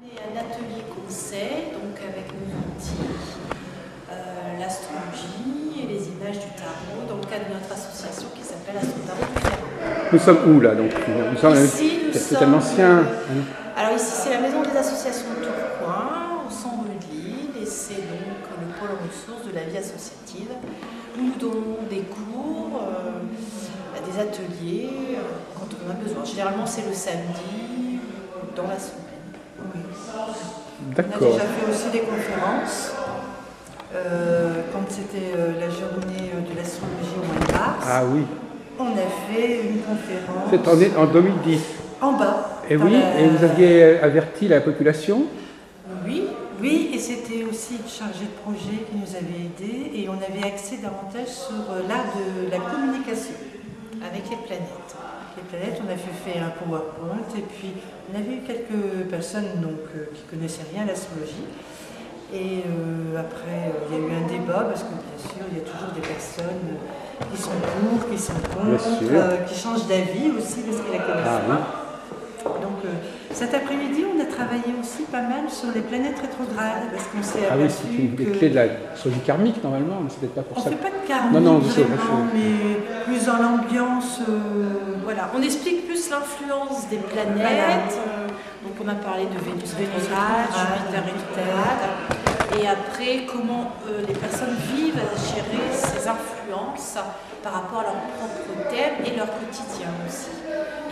Un atelier conseil, donc avec nos outils, l'astrologie et les images du tarot, dans le cadre de notre association qui s'appelle Astro Tarot du Ferrand. Nous sommes où là donc C'est un ancien. Alors ici c'est la maison des associations de Tourcoing, au 100 rue de Lille, et c'est donc le pôle ressources de la vie associative. Nous donnons des cours, des ateliers quand on a besoin. Généralement c'est le samedi dans la semaine. Oui. D'accord. On a déjà fait aussi des conférences. Quand c'était la journée de l'astrologie au mois de mars, Ah oui. on a fait une conférence. C'est en 2010. En bas. Et oui, et vous aviez averti la population? Oui, et c'était aussi une chargée de projet qui nous avait aidés et on avait axé davantage sur l'art de la communication avec les planètes. Les planètes, on a fait faire un PowerPoint et puis on avait eu quelques personnes qui connaissaient rien à l'astrologie. Et après, il y a eu un débat parce que bien sûr, il y a toujours des personnes qui sont pour, qui sont contre, qui changent d'avis aussi parce qu'ils la connaissent pas. Donc cet après-midi, on a travaillé aussi pas mal sur les planètes rétrogrades parce qu'on s'est aperçu c'est une des clés de l'astrologie karmique normalement, mais c'est peut-être pas pour ça. On ne fait pas de karmique vraiment, mais plus dans l'ambiance. Voilà, on explique plus l'influence des planètes. Donc on a parlé de Vénus rétrograde, Jupiter rétrograde. Et après, comment les personnes vivent à gérer ces influences par rapport à leur propre thème et leur quotidien aussi.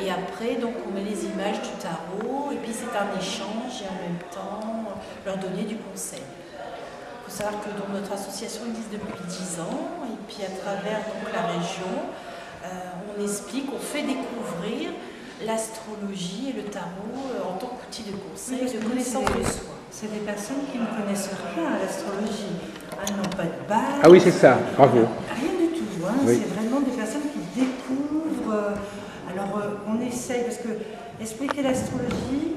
Et après, donc, on met les images du tarot, et puis c'est un échange, et en même temps, leur donner du conseil. Il faut savoir que donc, notre association existe depuis 10 ans, et puis à travers donc, la région, on explique, on fait découvrir l'astrologie et le tarot en tant qu'outil de conseil, de connaissance de soi. C'est des personnes qui ne connaissent rien à l'astrologie. Elles n'ont pas de base. Ah oui, c'est ça, bravo. Rien du tout. Hein. Oui. C'est vraiment des personnes qui découvrent. Alors, on essaye, parce que expliquer l'astrologie,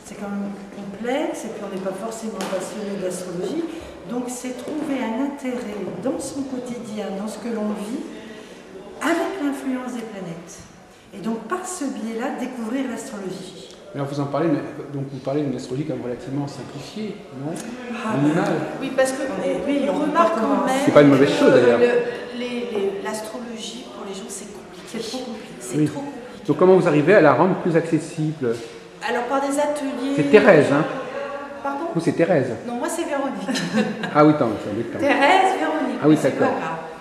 c'est quand même complexe, et puis on n'est pas forcément passionné de l'astrologie. Donc, c'est trouver un intérêt dans son quotidien, dans ce que l'on vit, avec l'influence des planètes. Et donc, par ce biais-là, découvrir l'astrologie. Alors vous en parlez, donc vous parlez d'une astrologie comme relativement simplifiée, non? Minimale. Oui, parce que on remarque quand même. C'est pas une mauvaise chose d'ailleurs. L'astrologie pour les gens c'est compliqué. C'est trop compliqué. C'est trop compliqué. Donc comment vous arrivez à la rendre plus accessible? Alors par des ateliers. C'est Thérèse, hein? Pardon? Vous c'est Thérèse? Non, moi c'est Véronique. Ah oui, tant, c'est embêtant. Thérèse, Véronique. Ah oui, d'accord.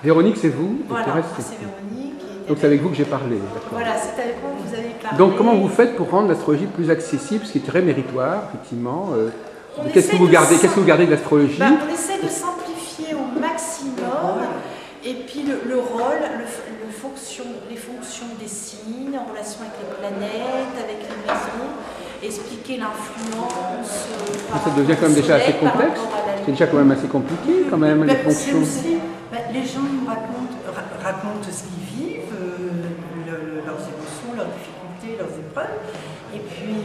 Véronique c'est vous? Voilà, Thérèse, c'est Véronique. Donc c'est avec vous que j'ai parlé, d'accord. Voilà, c'est avec moi que vous avez parlé. Donc comment vous faites pour rendre l'astrologie plus accessible, ce qui est très méritoire, effectivement? Qu'est-ce que vous gardez de l'astrologie? On essaie de simplifier au maximum, et puis le rôle, les fonctions des signes en relation avec les planètes, avec les maisons, expliquer l'influence. Ça devient quand même déjà assez complexe. C'est déjà quand même assez compliqué, quand même, les fonctions. Aussi, les gens nous racontent ce qu'ils vivent, leurs émotions, leurs difficultés, leurs épreuves. Et puis,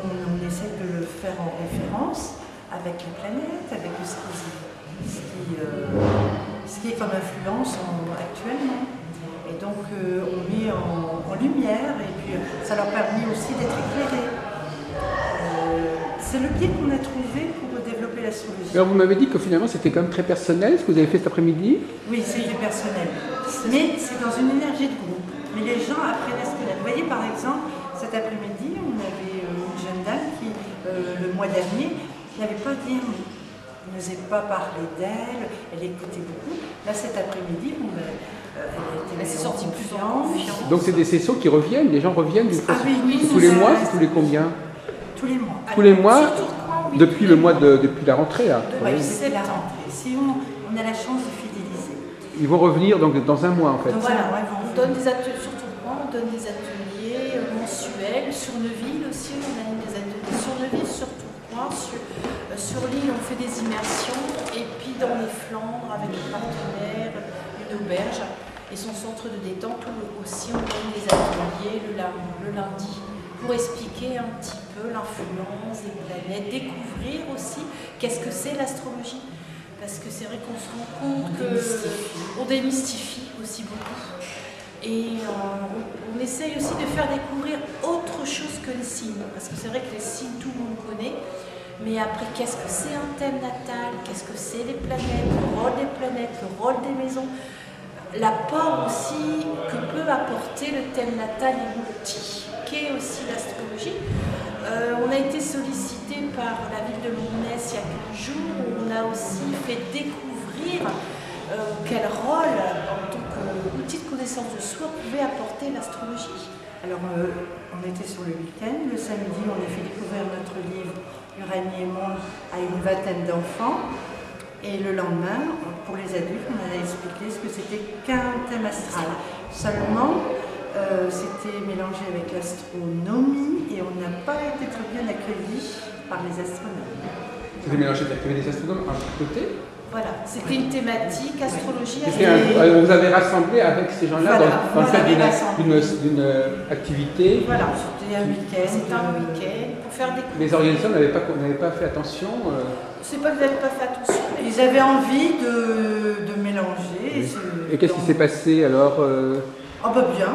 on essaie de le faire en référence avec les planètes, avec ce qui est comme influence actuellement. Et donc, on met en lumière, et puis ça leur permet aussi d'être éclairés. C'est le biais qu'on a trouvé pour développer l'astrologie. Alors vous m'avez dit que finalement c'était quand même très personnel ce que vous avez fait cet après-midi. Oui, c'était personnel. Mais c'est dans une énergie de groupe. Mais les gens apprennent à se connaître. Vous voyez, par exemple, cet après-midi, on avait une jeune dame qui, le mois dernier, n'avait pas dit un mot. Elle n'osait pas parler d'elle, elle écoutait beaucoup. Là, cet après-midi, elle s'est sortie plus en confiance. Donc c'est des sessions qui reviennent, les gens reviennent d'une façon. Oui, tous les mois, c'est tous les combien? Tous les mois. Tous les mois, depuis la rentrée là. Oui, c'est la rentrée. Si on a la chance de fidéliser. Ils vont revenir donc dans un mois en fait. Voilà, on donne des ateliers sur Tourcoing, on donne des ateliers mensuels, sur Neuville aussi, on anime des ateliers sur Neuville, sur Tourcoing, sur l'île on fait des immersions, et puis dans les Flandres avec des partenaires, une auberge et son centre de détente où aussi on donne des ateliers le lundi pour expliquer un petit peu l'influence des planètes, découvrir aussi qu'est-ce que c'est l'astrologie. Parce que c'est vrai qu'on se rend compte qu'on démystifie aussi beaucoup. Et on essaye aussi de faire découvrir autre chose que les signes. Parce que c'est vrai que les signes, tout le monde connaît. Mais après, qu'est-ce que c'est un thème natal? Qu'est-ce que c'est les planètes? Le rôle des planètes, le rôle des maisons. L'apport aussi que peut apporter le thème natal et l'outil, qui est aussi l'astrologie. On a été sollicité par la ville de Lourdes il y a quelques jours, où on a aussi fait découvrir quel rôle, en tant qu'outil de connaissance de soi, pouvait apporter l'astrologie. Alors, on était sur le week-end. Le samedi, on a fait découvrir notre livre Uranie et Monde à une vingtaine d'enfants. Et le lendemain, pour les adultes, on a expliqué ce que c'était qu'un thème astral. Seulement, c'était mélangé avec l'astronomie et on n'a pas été très bien accueillis par les astronomes. C'était mélangé avec des astronomes à côté. Voilà, c'était une thématique, astrologie. On vous avait rassemblé avec ces gens-là dans le cadre d'une activité. Voilà, c'était un week-end. C'était un week-end pour faire des. Les organisateurs n'avaient pas fait attention. C'est pas que vous n'avez pas fait attention. Ils avaient envie de mélanger. Oui. Et qu'est-ce qui s'est passé alors Oh bah bien.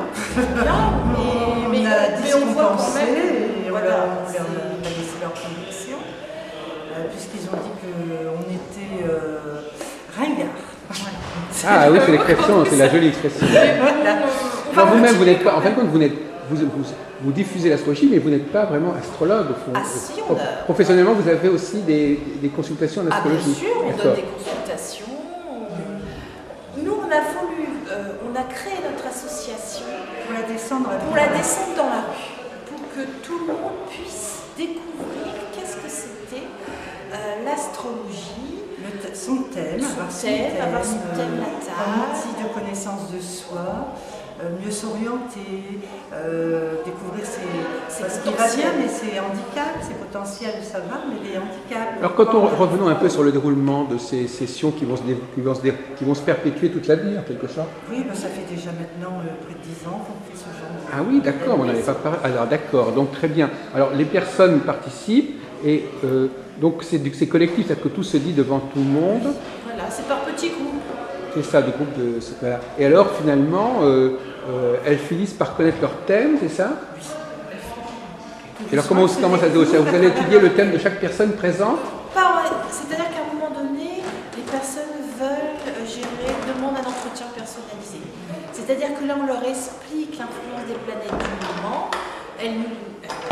Mais on voit quand même. Et voilà, on leur a laissé leur conviction, puisqu'ils ont dit qu'on était ringards. Ah oui, c'est l'expression, c'est la jolie expression. Vous-même, vous n'êtes pas. En fin de compte, vous diffusez l'astrologie, mais vous n'êtes pas vraiment astrologue. Ah si, Professionnellement, vous avez aussi des consultations en astrologie. Ah bien sûr, on donne des consultations. Nous, on a créé notre association pour la descendre dans la rue, pour que tout le monde puisse découvrir qu'est-ce que c'était l'astrologie. Son thème, avoir son thème natal. Un outil de connaissance de soi, mieux s'orienter, découvrir ses potentiels, mais ses handicaps, ses potentiels, ça va, mais les handicaps. Alors revenons un peu sur le déroulement de ces sessions qui vont se perpétuer toute la vie, en quelque sorte. Oui, ben, ça fait déjà maintenant près de 10 ans qu'on fait ce genre de... Ah oui, d'accord, on n'avait pas parlé. Alors d'accord, donc très bien. Alors les personnes participent et donc c'est collectif, c'est-à-dire que tout se dit devant tout le monde. Voilà, c'est par petits groupes. C'est ça, de groupes de... Voilà. Et alors finalement, elles finissent par connaître leur thème, c'est ça? Oui. Et alors comment ça se passe? Vous allez étudier le thème de chaque personne présente? C'est-à-dire qu'à un moment donné, les personnes veulent demandent un entretien personnalisé. C'est-à-dire que là, on leur explique l'influence des planètes du moment, elles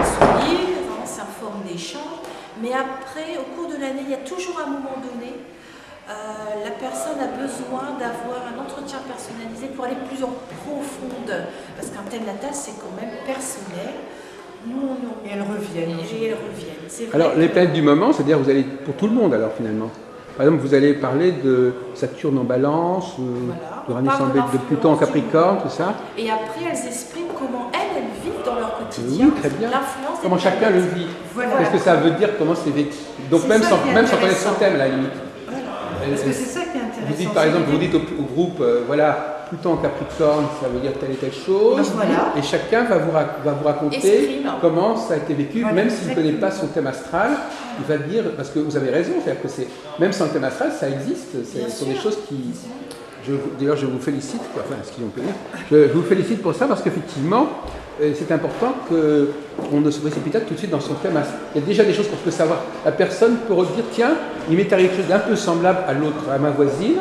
sont libres, c'est une forme d'échange, mais après, au cours de l'année, il y a toujours un moment donné, la personne a besoin d'avoir un entretien personnalisé pour aller plus en profondeur. Parce qu'un thème natal, c'est quand même personnel. Et elles reviennent. Alors, les planètes du moment, c'est-à-dire vous allez pour tout le monde, alors finalement. Par exemple, vous allez parler de Saturne en Balance, de Pluton en Capricorne, tout ça. Et après, elles expriment comment elles vivent dans leur quotidien. Oui, très bien. Comment chacun le vit. Voilà. Qu'est-ce que ça veut dire, comment c'est vécu. Donc même sans connaître son thème, à la limite. Voilà. Parce que c'est ça qui est intéressant. Vous dites par exemple, vous dites au groupe, Pluton en Capricorne, ça veut dire telle et telle chose. Voilà. Et chacun va vous raconter comment ça a été vécu, même s'il ne connaît pas son thème astral. Il va dire, parce que vous avez raison, c'est-à-dire que même sans le thème astral, ça existe. Ce sont des choses qui... D'ailleurs, je vous félicite, enfin, ce qu'on peut dire. Je vous félicite pour ça parce qu'effectivement, c'est important qu'on ne se précipite pas tout de suite dans son thème astral. Il y a déjà des choses qu'on peut savoir. La personne peut redire, tiens, il m'est arrivé quelque chose d'un peu semblable à l'autre, à ma voisine.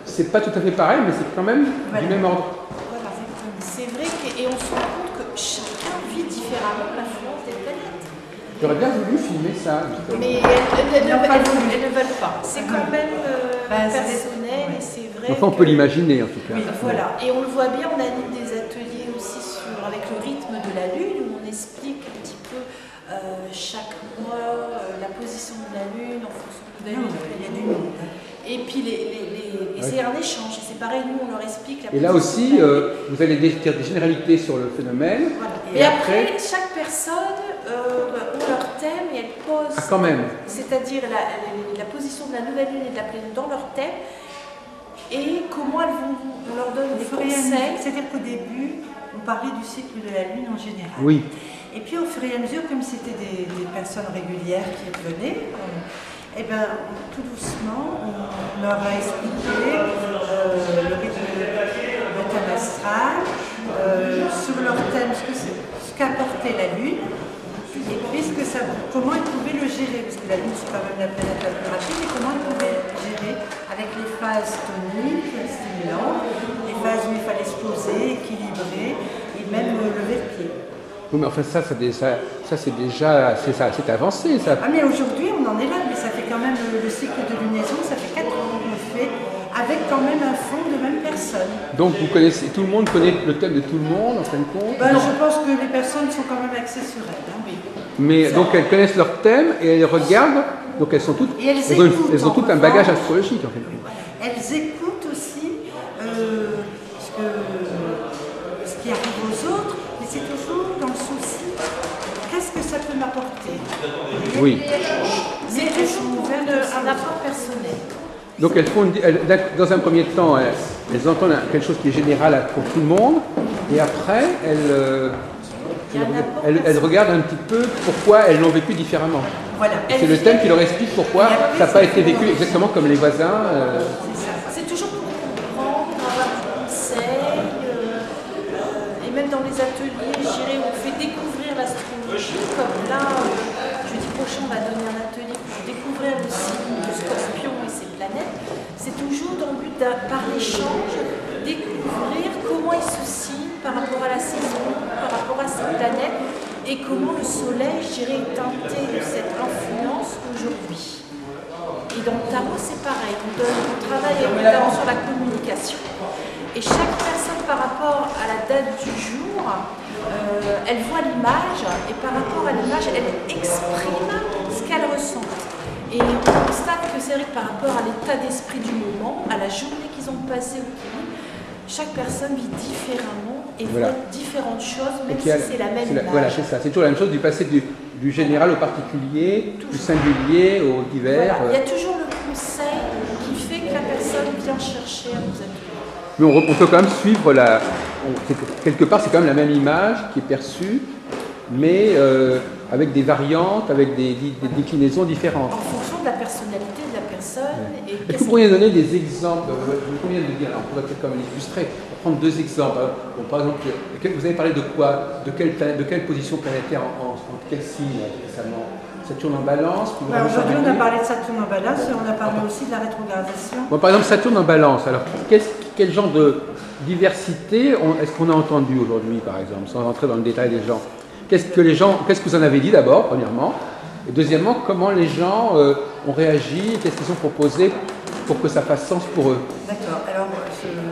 C'est pas tout à fait pareil, mais c'est quand même du même ordre. Voilà, c'est vrai, et on se rend compte que chacun vit différemment l'influence des planètes. J'aurais bien voulu filmer ça. Justement. Mais elles ne veulent pas. C'est quand même personnel et c'est vrai. Enfin, on peut l'imaginer en tout cas. Oui, voilà. Et on le voit bien, on anime des ateliers aussi avec le rythme de la Lune, où on explique un petit peu chaque mois la position de la Lune en fonction de la Lune. Il y a du monde. Et puis c'est un échange, c'est pareil, nous on leur explique la. Et là aussi, vous allez dire des généralités sur le phénomène. Voilà. Et après, chaque personne a leur thème et elle pose. Ah, quand même. C'est-à-dire la position de la nouvelle lune et de la pleine lune dans leur thème et comment on leur donne des conseils. C'est-à-dire qu'au début, on parlait du cycle de la lune en général. Oui. Et puis au fur et à mesure, comme c'était des personnes régulières qui venaient, eh bien, tout doucement, on leur a expliqué le rythme de thème astral, ce qu'apportait la Lune, et puis comment elle pouvait le gérer, parce que la Lune c'est quand même la planète la plus rapide, et comment elle pouvait le gérer avec les phases toniques, stimulantes, les phases où il fallait se poser, équilibrer, et même lever le pied. Oui, mais enfin ça c'est déjà c'est avancé ça. Ah mais aujourd'hui on en est là, mais ça fait quand même le cycle de lunaison, ça fait 4 ans qu'on le fait, avec quand même un fond de même personne. Donc vous connaissez, tout le monde connaît le thème de tout le monde en fin de compte? Je pense que les personnes sont quand même axées sur elles. Hein, oui. Mais ça, donc elles connaissent leur thème et elles regardent, donc elles sont toutes, elles ont tout un bagage astrologique en fait. Elles écoutent aussi ce qui arrive aux autres, mais c'est toujours dans le souci, qu'est-ce que ça peut m'apporter? Oui. C'est toujours un apport personnel. Donc elles font, dans un premier temps, elles entendent quelque chose qui est général pour tout le monde, et après elles regardent un petit peu pourquoi elles l'ont vécu différemment. Voilà. C'est le thème qui leur explique pourquoi ça n'a pas été vécu exactement comme les voisins. C'est toujours pour comprendre, avoir des conseils, et même dans les ateliers, je dirais, on fait découvrir l'astrologie, comme là, jeudi prochain, on va donner un atelier pour découvrir le signe du Scorpion et ses planètes. C'est toujours dans le but, par l'échange, découvrir comment ils se signent par rapport à la saison, par rapport à ses planètes, et comment le soleil, je dirais, est teinté de cette influence aujourd'hui. Et dans le tarot, c'est pareil, on travaille évidemment sur la communication. Et chaque personne, par rapport à la date du jour, elle voit l'image, et par rapport à l'image, elle exprime ce qu'elle ressent. Et on constate que c'est vrai que par rapport à l'état d'esprit du moment, à la journée qu'ils ont passée, chaque personne vit différemment et voit différentes choses, même si c'est la même image. Voilà, c'est ça. C'est toujours la même chose du passé du général au particulier, du singulier au divers. Voilà. Il y a toujours le conseil qui fait que la personne vient chercher à nous ateliers. Mais on peut quand même suivre quelque part, c'est quand même la même image qui est perçue, mais avec des variantes, avec des déclinaisons différentes. En fonction de la personnalité de la personne. Ouais. Est-ce que vous pourriez donner des exemples? Je viens de dire, on pourrait peut-être comme illustrer, prendre deux exemples. Bon, par exemple, vous avez parlé de quoi? De quelle position planétaire entre quel signe récemment? Saturne en balance? Aujourd'hui, on a parlé de Saturne en balance et on a parlé aussi de la rétrogradation. Bon, par exemple, Saturne en balance. Alors, quel genre de diversité est-ce qu'on a entendu aujourd'hui, par exemple, sans rentrer dans le détail des gens? Qu'est-ce que vous en avez dit d'abord, premièrement? Et deuxièmement, comment les gens ont réagi? Qu'est-ce qu'ils ont proposé pour que ça fasse sens pour eux? D'accord. Alors,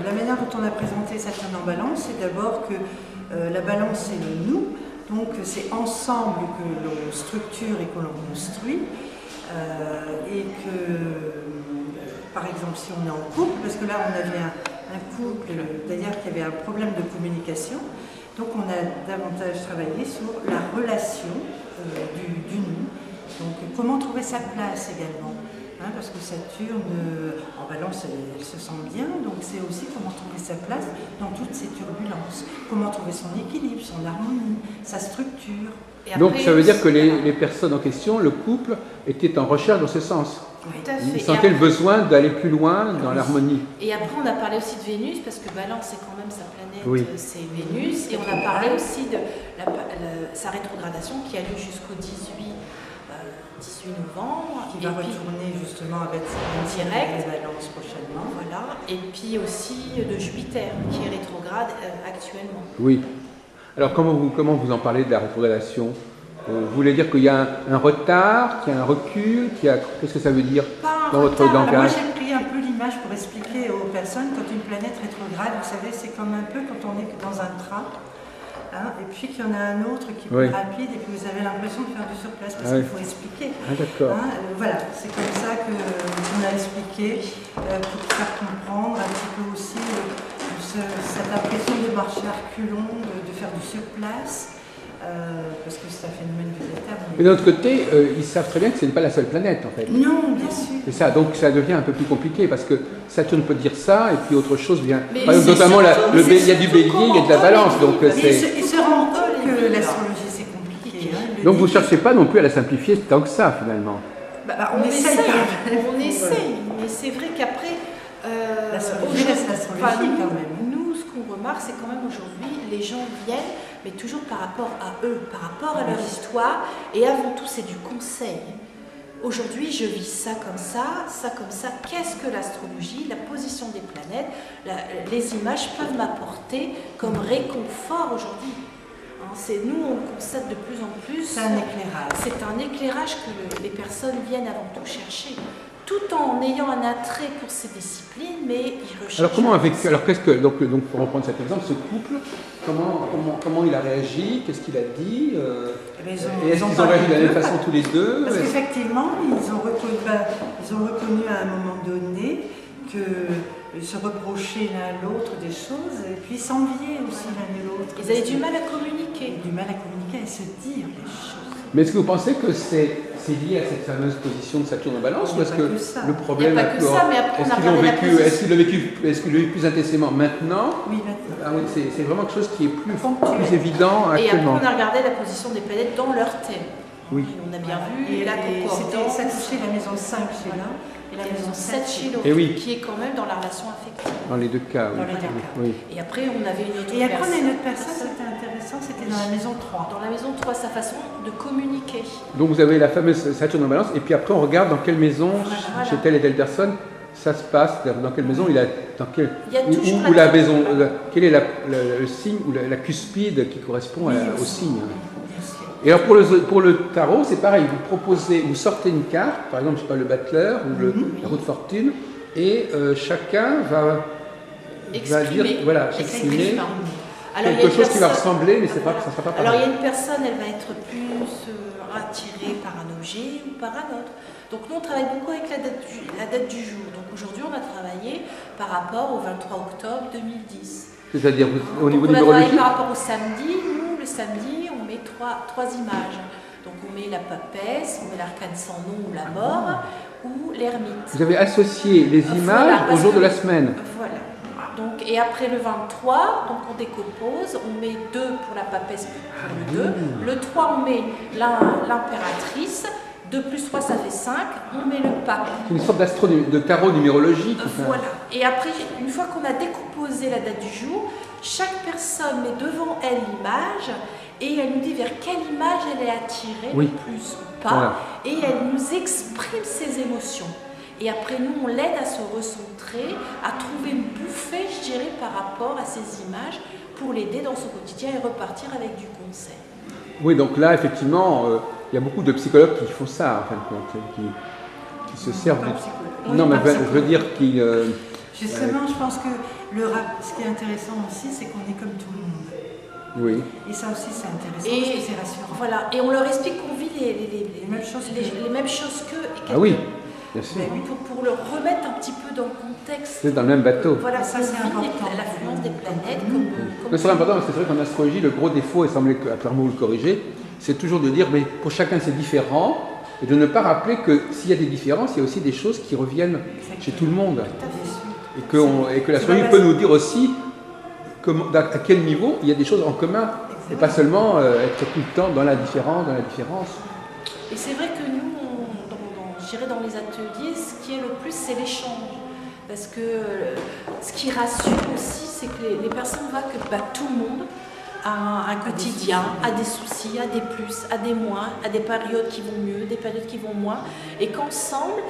la manière dont on a présenté Saturne en balance, c'est d'abord que la balance, c'est le nous. Donc, c'est ensemble que l'on structure et que l'on construit. Et que, par exemple, si on est en couple, parce que là, on avait un couple, d'ailleurs, qui avait un problème de communication. Donc on a davantage travaillé sur la relation du nous. Donc comment trouver sa place également. Hein, parce que Saturne, en balance, elle se sent bien. Donc c'est aussi comment trouver sa place dans toutes ces turbulences. Comment trouver son équilibre, son harmonie, sa structure. Et après, donc ça veut dire que les personnes en question, le couple, étaient en recherche dans ce sens. Tout à fait. Ils sentaient le besoin d'aller plus loin dans l'harmonie. Et après, on a parlé aussi de Vénus, parce que Balance, c'est quand même sa planète, c'est Vénus. Et on a parlé aussi de sa rétrogradation qui a lieu jusqu'au 18 novembre. Qui va retourner justement avec direct Balance prochainement. Voilà. Et puis aussi de Jupiter, qui est rétrograde actuellement. Oui. Alors comment vous en parlez de la rétrogradation? Vous voulez dire qu'il y a un retard, qu'il y a un recul, qu'est-ce que ça veut dire dans votre langage? Moi j'ai pris un peu l'image pour expliquer aux personnes quand une planète rétrograde, vous savez, c'est comme un peu quand on est dans un train, hein, et puis qu'il y en a un autre qui est plus rapide, et puis vous avez l'impression de faire du surplace parce qu'il faut expliquer. Ah, d'accord. Hein, voilà, c'est comme ça qu'on a expliqué pour faire comprendre un petit peu aussi cette impression de marcher à reculons, de faire du surplace. Parce que c'est un phénomène budgétaire. Mais d'un autre côté, ils savent très bien que ce n'est pas la seule planète en fait. Non, bien sûr. C'est ça, donc ça devient un peu plus compliqué parce que Saturne peut dire ça et puis autre chose vient. Par exemple, notamment, il y a du bélier, il y a de la balance. Donc ils se rendent compte que l'astrologie c'est compliqué. Hein, donc vous ne cherchez pas non plus à la simplifier tant que ça finalement. On essaye, mais c'est vrai qu'après. L'astrologie reste l'astrologie quand même. Nous, ce qu'on remarque, c'est quand même aujourd'hui, les gens viennent, mais toujours par rapport à eux, par rapport à leur histoire, et avant tout, c'est du conseil. Aujourd'hui, je vis ça comme ça comme ça. Qu'est-ce que l'astrologie, la position des planètes, les images peuvent m'apporter comme réconfort aujourd'hui. Nous, on le constate de plus en plus. C'est un éclairage. C'est un éclairage que les personnes viennent avant tout chercher, tout en ayant un attrait pour ces disciplines, mais ils recherchent. Alors qu'est-ce que donc pour reprendre cet exemple, ce couple, comment il a réagi, qu'est-ce qu'il a dit, et est-ce qu'ils ont réagi de la même façon tous les deux? Parce qu'effectivement, ils ont reconnu à un moment donné que se reprocher l'un à l'autre des choses, et puis s'envier aussi l'un et l'autre. Ils avaient du mal à communiquer. Du mal à communiquer et se dire les choses. Mais est-ce que vous pensez que c'est lié à cette fameuse position de Saturne en Balance, ou est-ce que le problème est-ce qu'il le vécu plus intensément maintenant? Oui, maintenant. Ah oui, c'est vraiment quelque chose qui est plus évident actuellement. Et après, on a regardé la position des planètes dans leur thème. Oui. Et on a bien vu la concordance. Ça touchait la maison 5 chez l'un. Et la maison 7 chez l'autre, qui est quand même dans la relation affective. Dans les deux cas, oui. Oui. Et après, on avait une autre personne. Et après, on a une autre personne, c'était intéressant, c'était dans la maison 3. Dans la maison 3, sa façon de communiquer. Donc vous avez la fameuse Saturne en Balance, et puis après on regarde dans quelle maison, chez telle et telle personne, ça se passe, dans quelle maison, quel est le signe ou la cuspide qui correspond au signe. Et alors pour le tarot, c'est pareil, vous sortez une carte, par exemple, je sais pas, le battleur ou la roue de fortune, et chacun va dire, voilà, exprimer quelque chose qui va ressembler, mais ça ne sera pas pareil. Alors il y a une personne, elle va être plus attirée par un objet ou par un autre. Donc nous, on travaille beaucoup avec la date du jour. Donc aujourd'hui, on a travaillé par rapport au 23 octobre 2010. C'est-à-dire au niveau numérologique. On a travaillé par rapport au samedi. Nous, le samedi, on met trois images. Donc on met la papesse, on met l'arcane sans nom ou la mort, ou l'ermite. Vous avez associé les images au jour de la semaine. Voilà. Donc, et après le 23, donc on décompose, on met 2 pour la papesse pour le 2. Le 3, on met l'impératrice. 2 plus 3, ça fait 5. On met le pape. Une sorte de tarot numérologique. Voilà. Et après, une fois qu'on a décomposé la date du jour, chaque personne met devant elle l'image et elle nous dit vers quelle image elle est attirée, le plus ou pas. Voilà. Et elle nous exprime ses émotions. Et après, nous, on l'aide à se recentrer, à trouver une bouffée, je dirais, par rapport à ces images pour l'aider dans son quotidien et repartir avec du conseil. Oui, donc là, effectivement, il y a beaucoup de psychologues qui font ça, en fin de compte, qui se servent du... Non, mais je veux dire qu'ils... Justement, je pense que ce qui est intéressant aussi, c'est qu'on est comme tout le monde. Oui. Et ça aussi, c'est intéressant, parce que c'est rassurant. Voilà, et on leur explique qu'on vit les mêmes choses qu'eux. Ah oui, bien sûr. Pour leur remettre un petit peu dans le contexte. C'est dans le même bateau. Voilà, ça c'est important. L'affluence des planètes. C'est important parce que c'est vrai qu'en astrologie, le gros défaut, et semblait que clairement vous le corriger, c'est toujours de dire, mais pour chacun c'est différent, et de ne pas rappeler que s'il y a des différences, il y a aussi des choses qui reviennent chez tout le monde. Et que l'astrologie peut nous dire aussi à quel niveau il y a des choses en commun, et pas seulement être tout le temps dans la différence. Et c'est vrai que nous, je dirais dans les ateliers, ce qui est le plus, c'est l'échange. Parce que ce qui rassure aussi, c'est que les personnes voient que tout le monde a un quotidien, a des soucis, a des plus, a des moins, a des périodes qui vont mieux, des périodes qui vont moins. Et qu'ensemble,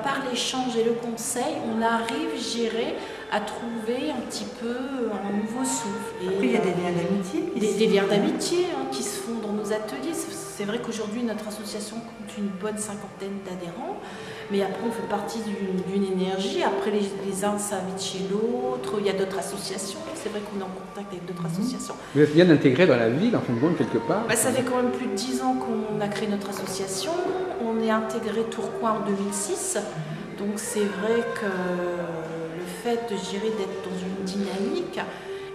par l'échange et le conseil, on arrive, je dirais, à trouver un petit peu un nouveau souffle. Et après, il y a des liens d'amitié. Des liens d'amitié qui se font dans nos ateliers. C'est vrai qu'aujourd'hui, notre association compte une bonne 50aine d'adhérents, mais après, on fait partie d'une énergie. Après, les uns s'invitent chez l'autre, il y a d'autres associations. C'est vrai qu'on est en contact avec d'autres associations. Vous êtes bien intégré dans la ville, en fin de compte, quelque part? Ça fait quand même plus de 10 ans qu'on a créé notre association. On est intégré Tourcoing en 2006. Donc, c'est vrai que le fait, je dirais, d'être dans une dynamique.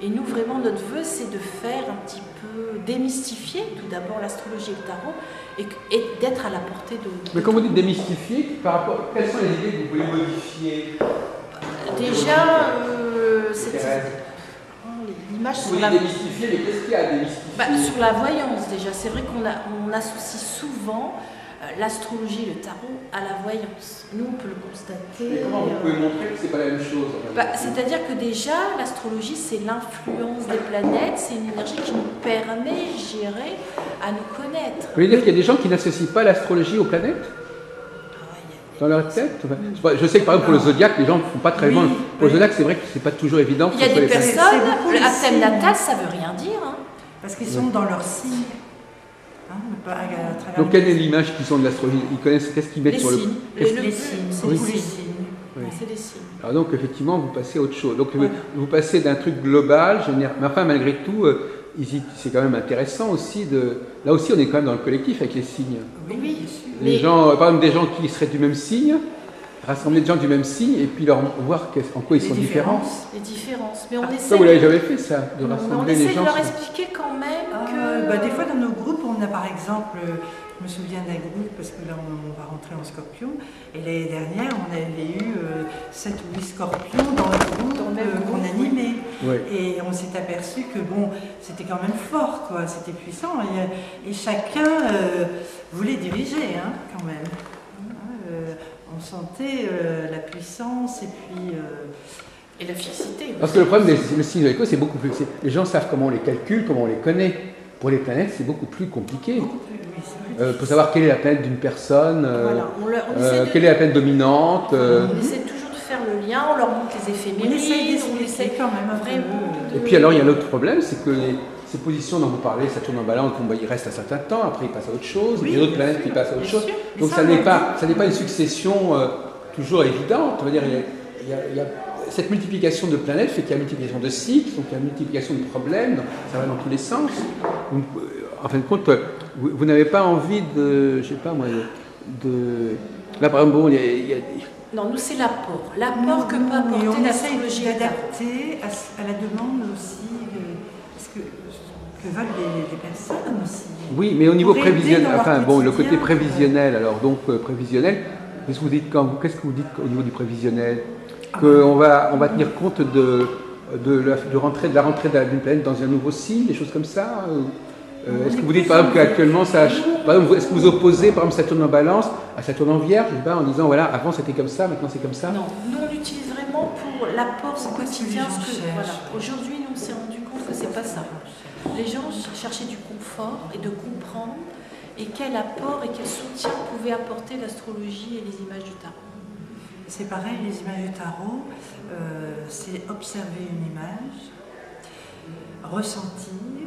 Et nous, vraiment, notre vœu, c'est de faire un petit peu démystifier tout d'abord l'astrologie et le tarot et d'être à la portée de... Mais quand vous dites démystifier, par rapport, quelles sont les idées que vous pouvez modifier? Déjà, l'image sur la... démystifier, mais qu'est-ce qu'il y a à démystifier? Sur la voyance, déjà. C'est vrai qu'on associe souvent l'astrologie, le tarot, à la voyance. Nous, on peut le constater. Et comment vous pouvez montrer que c'est pas la même chose? C'est-à-dire que déjà, l'astrologie, c'est l'influence des planètes, c'est une énergie qui nous permet, je dirais, à nous connaître. Vous voulez dire qu'il y a des gens qui n'associent pas l'astrologie aux planètes dans leur tête? Je sais que par exemple pour le zodiaque, les gens ne font pas très loin. Pour le zodiaque, c'est vrai que c'est pas toujours évident. Il y a des personnes, un thème natal, ça veut rien dire. Hein. Parce qu'ils sont dans leur signe. Donc quelle est l'image qu'ils ont de l'astrologie? Ils connaissent, qu'est-ce qu'ils mettent sur le... Les signes, c'est les tous les signes. signes. Oui. C'est des signes. Alors donc effectivement, vous passez à autre chose. Donc vous passez d'un truc global, général, mais enfin malgré tout, c'est quand même intéressant aussi de... Là aussi, on est quand même dans le collectif avec les signes. Oui, bien sûr. Les gens, par exemple, des gens qui seraient du même signe, rassembler des gens du même signe et puis leur voir en quoi ils sont différents. Les différences. Mais on essaie. Ça, vous l'avez jamais fait, ça, de rassembler les gens. On essaie de leur expliquer quand même que. Des fois, dans nos groupes, on a par exemple, je me souviens d'un groupe, parce que là, on va rentrer en scorpion, et l'année dernière, on avait eu 7 ou 8 scorpions dans le groupe qu'on animait. Oui. Et on s'est aperçu que, bon, c'était quand même fort, quoi, c'était puissant, et chacun voulait diriger, hein, quand même. On sentait la puissance et puis... Et la fixité. Aussi. Parce que le problème des signes de l'écho, c'est beaucoup plus... Les gens savent comment on les calcule, comment on les connaît. Pour les planètes, c'est beaucoup plus compliqué. Pour savoir quelle est la planète d'une personne, quelle est la planète dominante. On essaie toujours de faire le lien, on leur montre les éphémérides, on essaie quand même vraiment de... Et puis alors, il y a l'autre problème, c'est que ces positions dont vous parlez, Saturne en Balance, il reste un certain temps, après il passe à autre chose, il y a d'autres planètes qui passent à autre chose. Donc ça n'est pas une succession toujours évidente. On va dire, il y a cette multiplication de planètes fait qu'il y a multiplication de cycles, donc il y a multiplication de problèmes, donc ça va dans tous les sens. Donc, en fin de compte, vous n'avez pas envie de, je sais pas moi, là par exemple, bon, il y a... Non, nous c'est l'apport que peut apporter l'astrologie. D'adapter à la demande aussi, que veulent les personnes aussi. Oui, mais au niveau prévisionnel, enfin bon, le côté prévisionnel, alors donc prévisionnel, qu'est-ce que vous dites au niveau du prévisionnel? Qu'on va tenir compte de la rentrée d'une planète dans un nouveau signe, des choses comme ça? Est-ce que vous dites par exemple qu'actuellement, est-ce que vous opposez par exemple Saturne en Balance à Saturne en Vierge, en disant voilà, avant c'était comme ça, maintenant c'est comme ça? Non, nous on l'utilise vraiment pour l'apport quotidien. Aujourd'hui, nous on s'est rendu compte que c'est pas ça. Les gens cherchaient du confort et de comprendre et quel apport et quel soutien pouvait apporter l'astrologie et les images du tarot. C'est pareil, les images du tarot, c'est observer une image, ressentir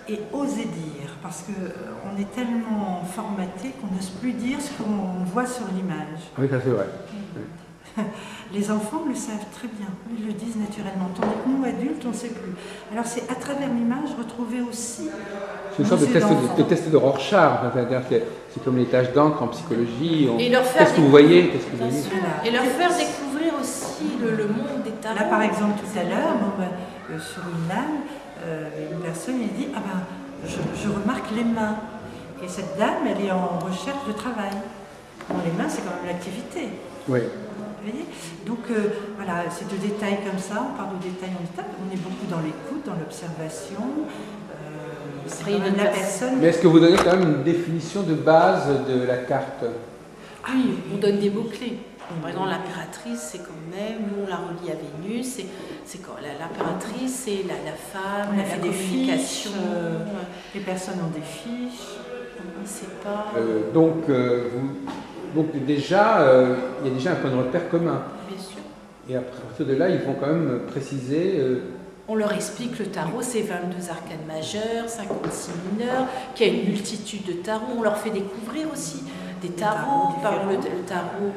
et oser dire, parce qu'on est tellement formaté qu'on n'ose plus dire ce qu'on voit sur l'image. Oui, ça c'est vrai. Les enfants le savent très bien, ils le disent naturellement. Tandis que nous, adultes, on ne sait plus. Alors c'est à travers l'image retrouver aussi... C'est une sorte de test de Rorschach, c'est comme les tâches d'encre en psychologie. Qu'est-ce que vous voyez? Et leur faire découvrir aussi le monde des tarots. Là par exemple tout à l'heure, sur une lame, une personne elle dit je remarque les mains. Et cette dame, elle est en recherche de travail. Bon, les mains, c'est quand même l'activité. Oui. Vous voyez? Donc voilà, c'est de détails comme ça, on parle de détails en détail, on est beaucoup dans l'écoute, dans l'observation. C'est quand même la personne. Mais est-ce que vous donnez quand même une définition de base de la carte? Oui, on donne des mots-clés. Par exemple, l'impératrice, c'est quand même, nous on la relie à Vénus, c'est quand l'impératrice, c'est la femme, la communication. Les personnes ont des fiches. C'est pas... Donc déjà, il y a déjà un point de repère commun. Bien sûr. Et à partir de là, ils vont quand même préciser... On leur explique le tarot, c'est 22 arcanes majeures, 56 mineurs, qu'il y a une multitude de tarots. On leur fait découvrir aussi des tarots. Par exemple, le tarot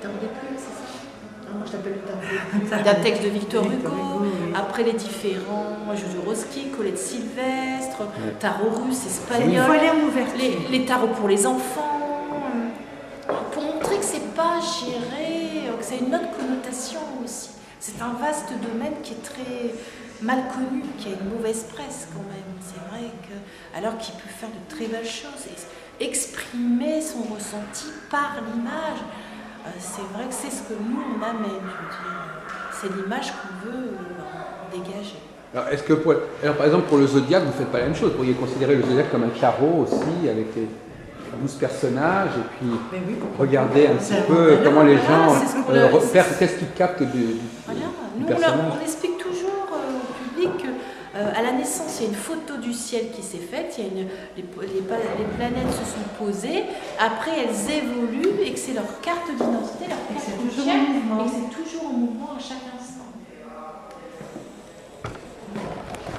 des plumes, c'est ça? Moi, je l'appelle le tarot d'un texte de Victor Hugo. Après, les différents Jodorowsky, Colette Sylvestre, tarot russe, espagnol. Il faut aller en ouverture. Les tarots pour les enfants. Pour montrer que c'est pas géré, que ça a une autre connotation aussi. C'est un vaste domaine qui est très mal connu, qui a une mauvaise presse quand même. C'est vrai que, alors qu'il peut faire de très belles choses, et exprimer son ressenti par l'image. C'est vrai que c'est ce que nous on amène, je veux dire. C'est l'image qu'on veut dégager. Alors, par exemple, pour le zodiaque, vous ne faites pas la même chose. Vous pourriez considérer le zodiaque comme un carreau aussi, avec 12 personnages et puis regarder un petit peu comment les gens, qu'est-ce qu'ils captent du personnage. On explique toujours au public qu'à la naissance, il y a une photo du ciel qui s'est faite, les planètes se sont posées, après elles évoluent et que c'est leur carte d'identité, leur carte et que c'est toujours en mouvement à chaque instant.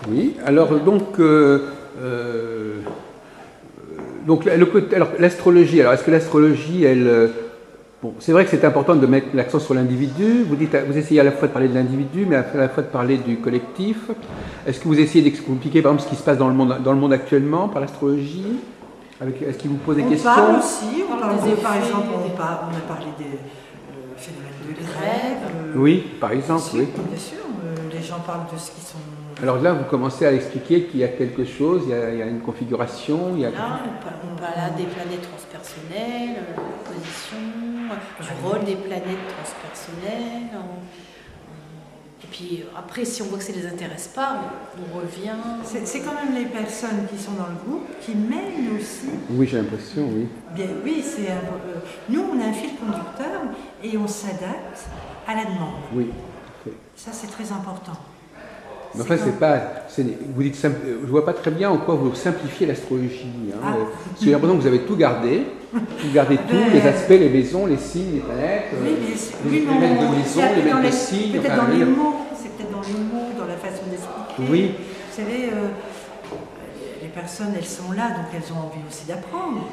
Oui, alors donc l'astrologie, alors est-ce que l'astrologie, bon, c'est vrai que c'est important de mettre l'accent sur l'individu, vous essayez à la fois de parler de l'individu, mais à la fois de parler du collectif. Est-ce que vous essayez d'expliquer par exemple ce qui se passe dans le monde actuellement par l'astrologie? Est-ce qu'il vous pose des questions? On parle aussi, par exemple, on a parlé des phénomènes de rêves. Oui, par exemple, oui. Bien sûr, les gens parlent de ce qu'ils sont... Alors là, vous commencez à expliquer qu'il y a quelque chose, il y a une configuration. Là, on parle des planètes transpersonnelles, l'opposition, du rôle des planètes transpersonnelles. Et puis après, si on voit que ça ne les intéresse pas, on revient. C'est quand même les personnes qui sont dans le groupe qui mènent aussi. Oui, j'ai l'impression, oui. Bien, oui, nous, on a un fil conducteur et on s'adapte à la demande. Oui. Ça, c'est très important. Mais enfin, vous dites, je vois pas très bien en quoi vous simplifiez l'astrologie. J'ai l'impression que vous avez tout gardé, tout, les aspects, les maisons, les signes, les planètes, les maîtres de maison, les maîtres de signes. Peut-être dans les mots, c'est peut-être dans les mots, dans la façon d'expliquer. Oui. Vous savez, les personnes, elles sont là, donc elles ont envie aussi d'apprendre.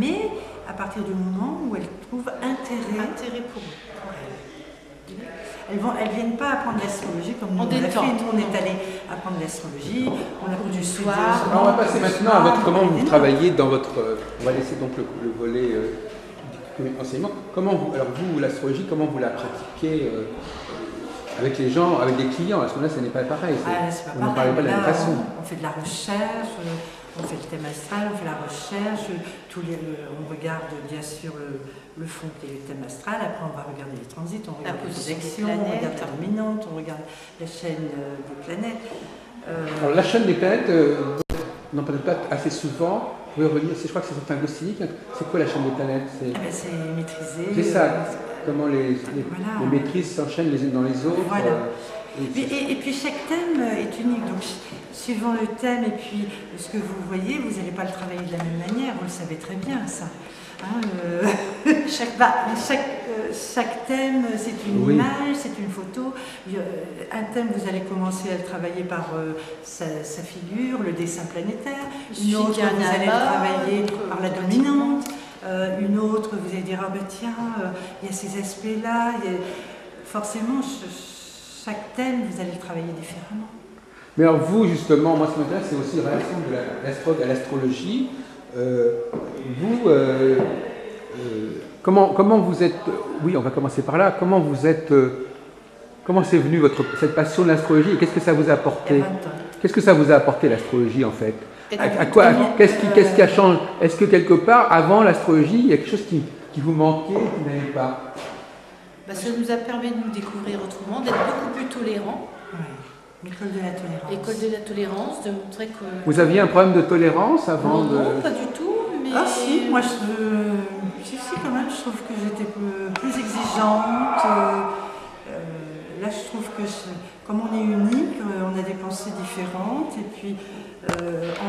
Mais à partir du moment où elles trouvent intérêt pour elles. Elles ne viennent pas apprendre l'astrologie comme nous on a fait. On est allé apprendre l'astrologie, on a cours du soir. Alors on va passer maintenant à comment vous travaillez dans votre... On va laisser donc le volet du enseignement. Alors vous, l'astrologie, comment vous la pratiquez avec les gens, avec des clients? Parce que là, ce n'est pas pareil. On n'en parlait pas de la même façon. On fait de la recherche, on fait le thème astral, on fait la recherche, on regarde bien sûr le fond qui est le thème astral, après on va regarder les transits, on regarde les projections, on regarde la dominante, on regarde la chaîne des planètes. Alors la chaîne des planètes, on n'en parle pas assez souvent. Vous pouvez revenir, je crois que c'est Saint Goscinny. C'est quoi la chaîne des planètes? C'est maîtrisé. C'est ça, comment les maîtrises s'enchaînent les unes dans les autres. Voilà. Et puis chaque thème est unique, donc suivant le thème et puis ce que vous voyez, vous n'allez pas le travailler de la même manière, vous le savez très bien ça. Chaque thème, c'est une image, c'est une photo. Un thème, vous allez commencer à le travailler par sa figure, le dessin planétaire. Une autre, vous allez le travailler par la dominante. Une autre, vous allez dire, tiens, il y a ces aspects-là. Forcément, chaque thème, vous allez le travailler différemment. Mais alors vous, justement, moi ce qui m'intéresse, c'est aussi la relation de l'astrologue à l'astrologie. Comment vous êtes... Oui, on va commencer par là. Comment c'est venu cette passion de l'astrologie et qu'est-ce que ça vous a apporté? Qu'est-ce que ça vous a apporté l'astrologie en fait? Qu'est-ce qui a changé? Est-ce que quelque part, avant l'astrologie, il y a quelque chose qui vous manquait, qui n'avait pas? Ça nous a permis de nous découvrir autrement, d'être beaucoup plus tolérants. Oui. L'école de la tolérance. L'école de la tolérance, de montrer que... Vous aviez un problème de tolérance avant Non, pas du tout. Mais... Ah si, moi quand même, je trouve que j'étais plus exigeante. Là, je trouve que comme on est unique, on a des pensées différentes et puis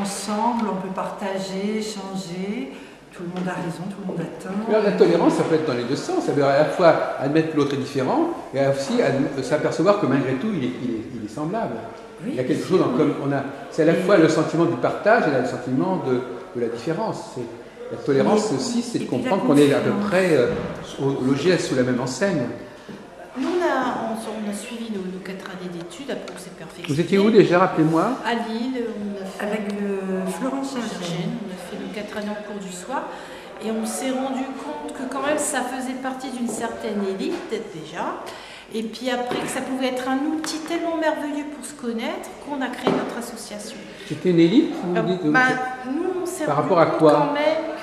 ensemble, on peut partager, échanger. Tout le monde a raison, tout le monde a tort. Alors, la tolérance, ça peut être dans les deux sens. Ça veut à la fois admettre que l'autre est différent et aussi s'apercevoir que malgré tout, il est semblable. Oui, il y a quelque chose en commun. C'est à la fois le sentiment du partage et le sentiment de la différence. La tolérance aussi, c'est de comprendre qu'on est à peu près logés sous la même enseigne. Nous, on a suivi nos 4 années d'études, après on s'est perfectionné. Vous étiez où déjà, rappelez-moi? À Lille, on a fait avec Florence Sergène. On a fait nos 4 années en cours du soir. Et on s'est rendu compte que quand même ça faisait partie d'une certaine élite, peut-être déjà. Et puis après que ça pouvait être un outil tellement merveilleux pour se connaître qu'on a créé notre association. C'était une élite nous, on s'est par rapport à quoi? Quand même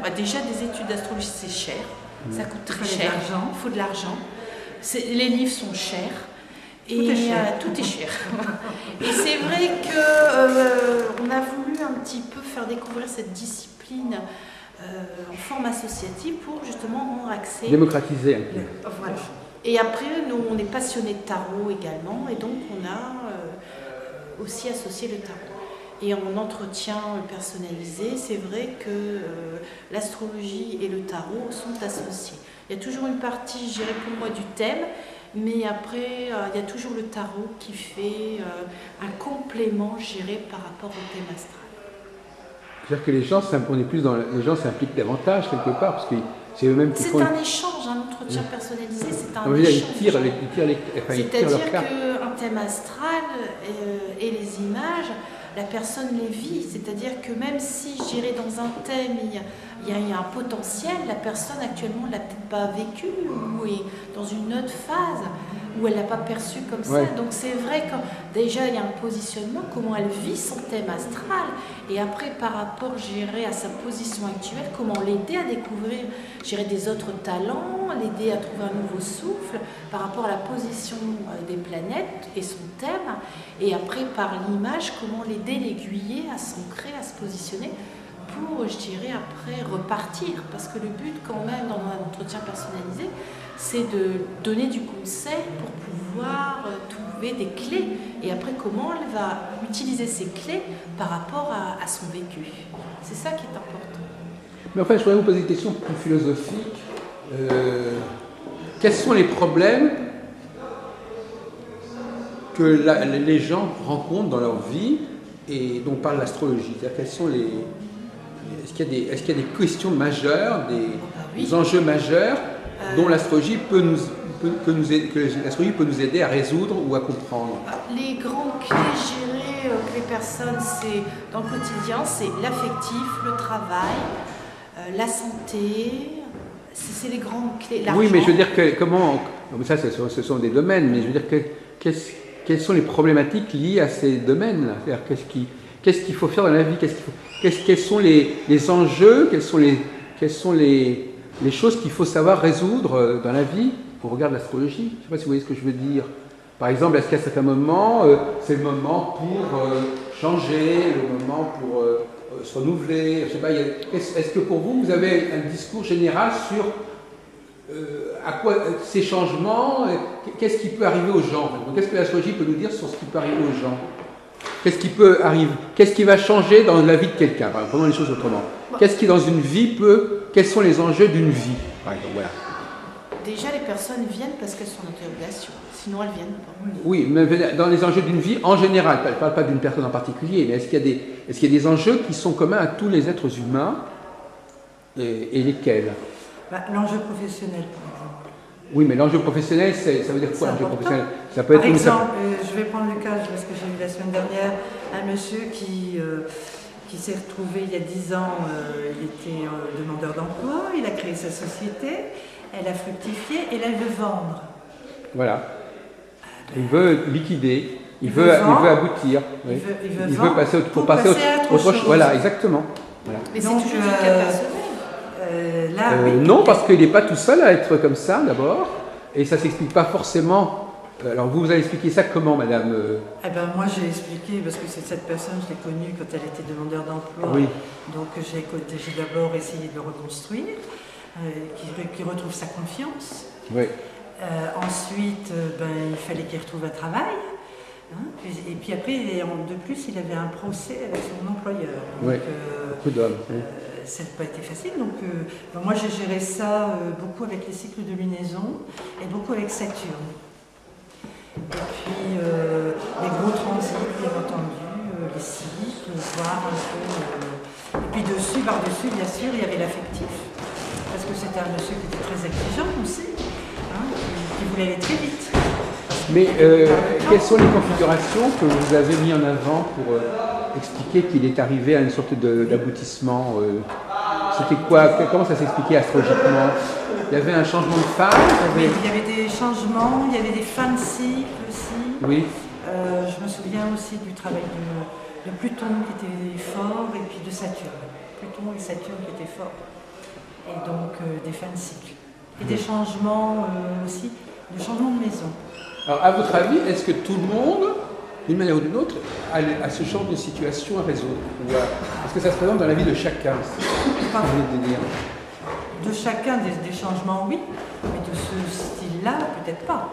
que déjà des études d'astrologie c'est cher, ça coûte très cher, il faut de l'argent. Les livres sont chers. Et tout est cher. Et c'est vrai qu'on a voulu un petit peu faire découvrir cette discipline en forme associative pour justement rendre accès. Démocratiser un peu. Voilà. Et après, nous, on est passionnés de tarot également, et donc on a aussi associé le tarot. Et en entretien personnalisé, c'est vrai que l'astrologie et le tarot sont associés. Il y a toujours une partie, je dirais pour moi, du thème, mais après, il y a toujours le tarot qui fait un complément, je dirais, par rapport au thème astral. C'est-à-dire que les gens s'impliquent davantage quelque part, parce que c'est eux-mêmes qui font... C'est un échange, un entretien personnalisé, c'est un échange. C'est-à-dire qu'un thème astral et les images, la personne les vit, c'est-à-dire que même si j'irais dans un thème, il y a un potentiel, la personne actuellement ne l'a peut-être pas vécu ou est dans une autre phase où elle ne l'a pas perçu comme ça. Donc c'est vrai que déjà il y a un positionnement, comment elle vit son thème astral, et après par rapport, j'irais à sa position actuelle, comment l'aider à découvrir, j'irais des autres talents, l'aider à trouver un nouveau souffle par rapport à la position des planètes et son thème, et après par l'image, comment l'aider, l'aiguiller à s'ancrer, à se positionner pour, je dirais, après repartir, parce que le but quand même dans un entretien personnalisé, c'est de donner du conseil pour pouvoir trouver des clés, et après comment elle va utiliser ces clés par rapport à son vécu. C'est ça qui est important. Mais enfin, je voudrais vous poser une question plus philosophique. Quels sont les problèmes que les gens rencontrent dans leur vie et dont parle l'astrologie? C'est-à-dire, quels sont les... Est-ce qu'il y a des questions majeures, des enjeux majeurs dont l'astrologie peut nous aider à résoudre ou à comprendre? Les grandes clés, je dirais, que les personnes, c'est dans le quotidien, c'est l'affectif, le travail, la santé, c'est les grandes clés. Oui, mais je veux dire que comment... Ça, ce sont des domaines, mais je veux dire que quelles sont les problématiques liées à ces domaines-là? C'est-à-dire qu'est-ce qu'il faut faire dans la vie? Quels sont les enjeux? Quelles sont les choses qu'il faut savoir résoudre dans la vie au regard de l'astrologie? Je ne sais pas si vous voyez ce que je veux dire. Par exemple, est-ce qu'à certains moments, c'est le moment pour changer, le moment pour se renouveler? Je sais pas, est-ce que pour vous, vous avez un discours général sur à quoi ces changements, qu'est-ce qui peut arriver aux gens? Qu'est-ce que l'astrologie peut nous dire sur ce qui peut arriver aux gens? Qu'est-ce qui peut arriver? Qu'est-ce qui va changer dans la vie de quelqu'un? Prenons les choses autrement. Qu'est-ce qui dans une vie quels sont les enjeux d'une vie, par exemple? Voilà. Déjà, les personnes viennent parce qu'elles sont en interrogation. Sinon, elles viennent pas. Oui, mais dans les enjeux d'une vie en général, je ne parle pas d'une personne en particulier, mais est-ce qu'il y a des enjeux qui sont communs à tous les êtres humains et lesquels? L'enjeu professionnel, par exemple. Oui, mais l'enjeu professionnel, ça veut dire quoi, l'enjeu professionnel? Ça peut être par exemple, je vais prendre le cas, parce que j'ai eu la semaine dernière un monsieur qui s'est retrouvé il y a 10 ans, il était demandeur d'emploi, il a créé sa société, elle a fructifié et là il veut vendre. Voilà. Il veut liquider, il veut aboutir. Oui. Il veut passer pour passer à autre chose. Voilà, exactement. Voilà. Mais c'est toujours du cas personnel. Non, parce qu'il n'est pas tout seul à être comme ça, d'abord, et ça ne s'explique pas forcément. Alors, vous allez expliquer ça comment, madame? Moi, j'ai expliqué, parce que cette personne, je l'ai connue quand elle était demandeur d'emploi. Oui. Donc, j'ai d'abord essayé de le reconstruire, qu'il retrouve sa confiance. Oui. Ensuite, il fallait qu'il retrouve un travail. Et puis après, de plus, il avait un procès avec son employeur. Oui, beaucoup d'hommes. Ça n'a pas été facile. Donc, moi, j'ai géré ça beaucoup avec les cycles de lunaison et beaucoup avec Saturne. Et puis, les gros transits, bien entendu, les cycles, voir un peu. Et puis, par-dessus, bien sûr, il y avait l'affectif. Parce que c'était un monsieur qui était très exigeant aussi, qui voulait aller très vite. Mais quelles sont les configurations que vous avez mis en avant pour expliquer qu'il est arrivé à une sorte d'aboutissement? C'était quoi? Comment ça s'expliquait astrologiquement? Il y avait un changement de phase? Oui, il y avait des changements, il y avait des fins de cycle aussi. Oui. Je me souviens aussi du travail de Pluton qui était fort et puis de Saturne. Pluton et Saturne qui étaient forts. Et donc des fins de cycle. Et des changements aussi, des changements de maison. Alors, à votre avis, est-ce que tout le monde d'une manière ou d'une autre, à ce genre de situation à résoudre? Est-ce que ça se présente dans la vie de chacun? De chacun des changements, oui, mais de ce style-là, peut-être pas.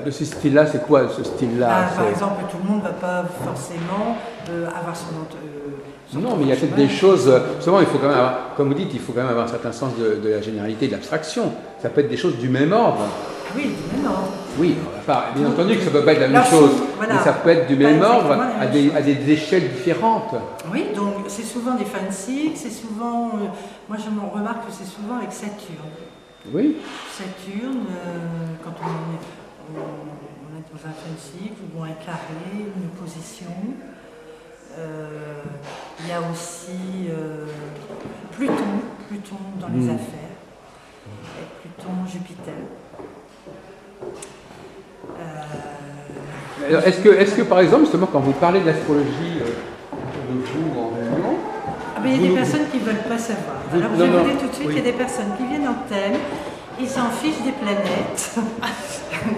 De ce style-là, c'est quoi ce style-là? Par exemple, tout le monde ne va pas forcément avoir son non, mais il y a peut-être des choses. Souvent, il faut quand même avoir, comme vous dites, il faut quand même avoir un certain sens de la généralité et de l'abstraction. Ça peut être des choses du même ordre. Oui, du même ordre. Oui, bien entendu que ça ne peut pas être la même chose, voilà. Mais ça peut être du même ordre à des échelles différentes. Oui, donc c'est souvent des fancy, c'est souvent. Moi, je me remarque que c'est souvent avec Saturne. Oui. Saturne, quand on est dans un fancy, ou un carré, une position. Il y a aussi Pluton dans les affaires, et Pluton, Jupiter. Alors, est-ce que par exemple, justement, quand vous parlez de l'astrologie de vous en réunion, il y a des personnes qui ne veulent pas savoir. Alors je vais vous dire tout de suite, il y a des personnes qui viennent en thème, ils s'en fichent des planètes,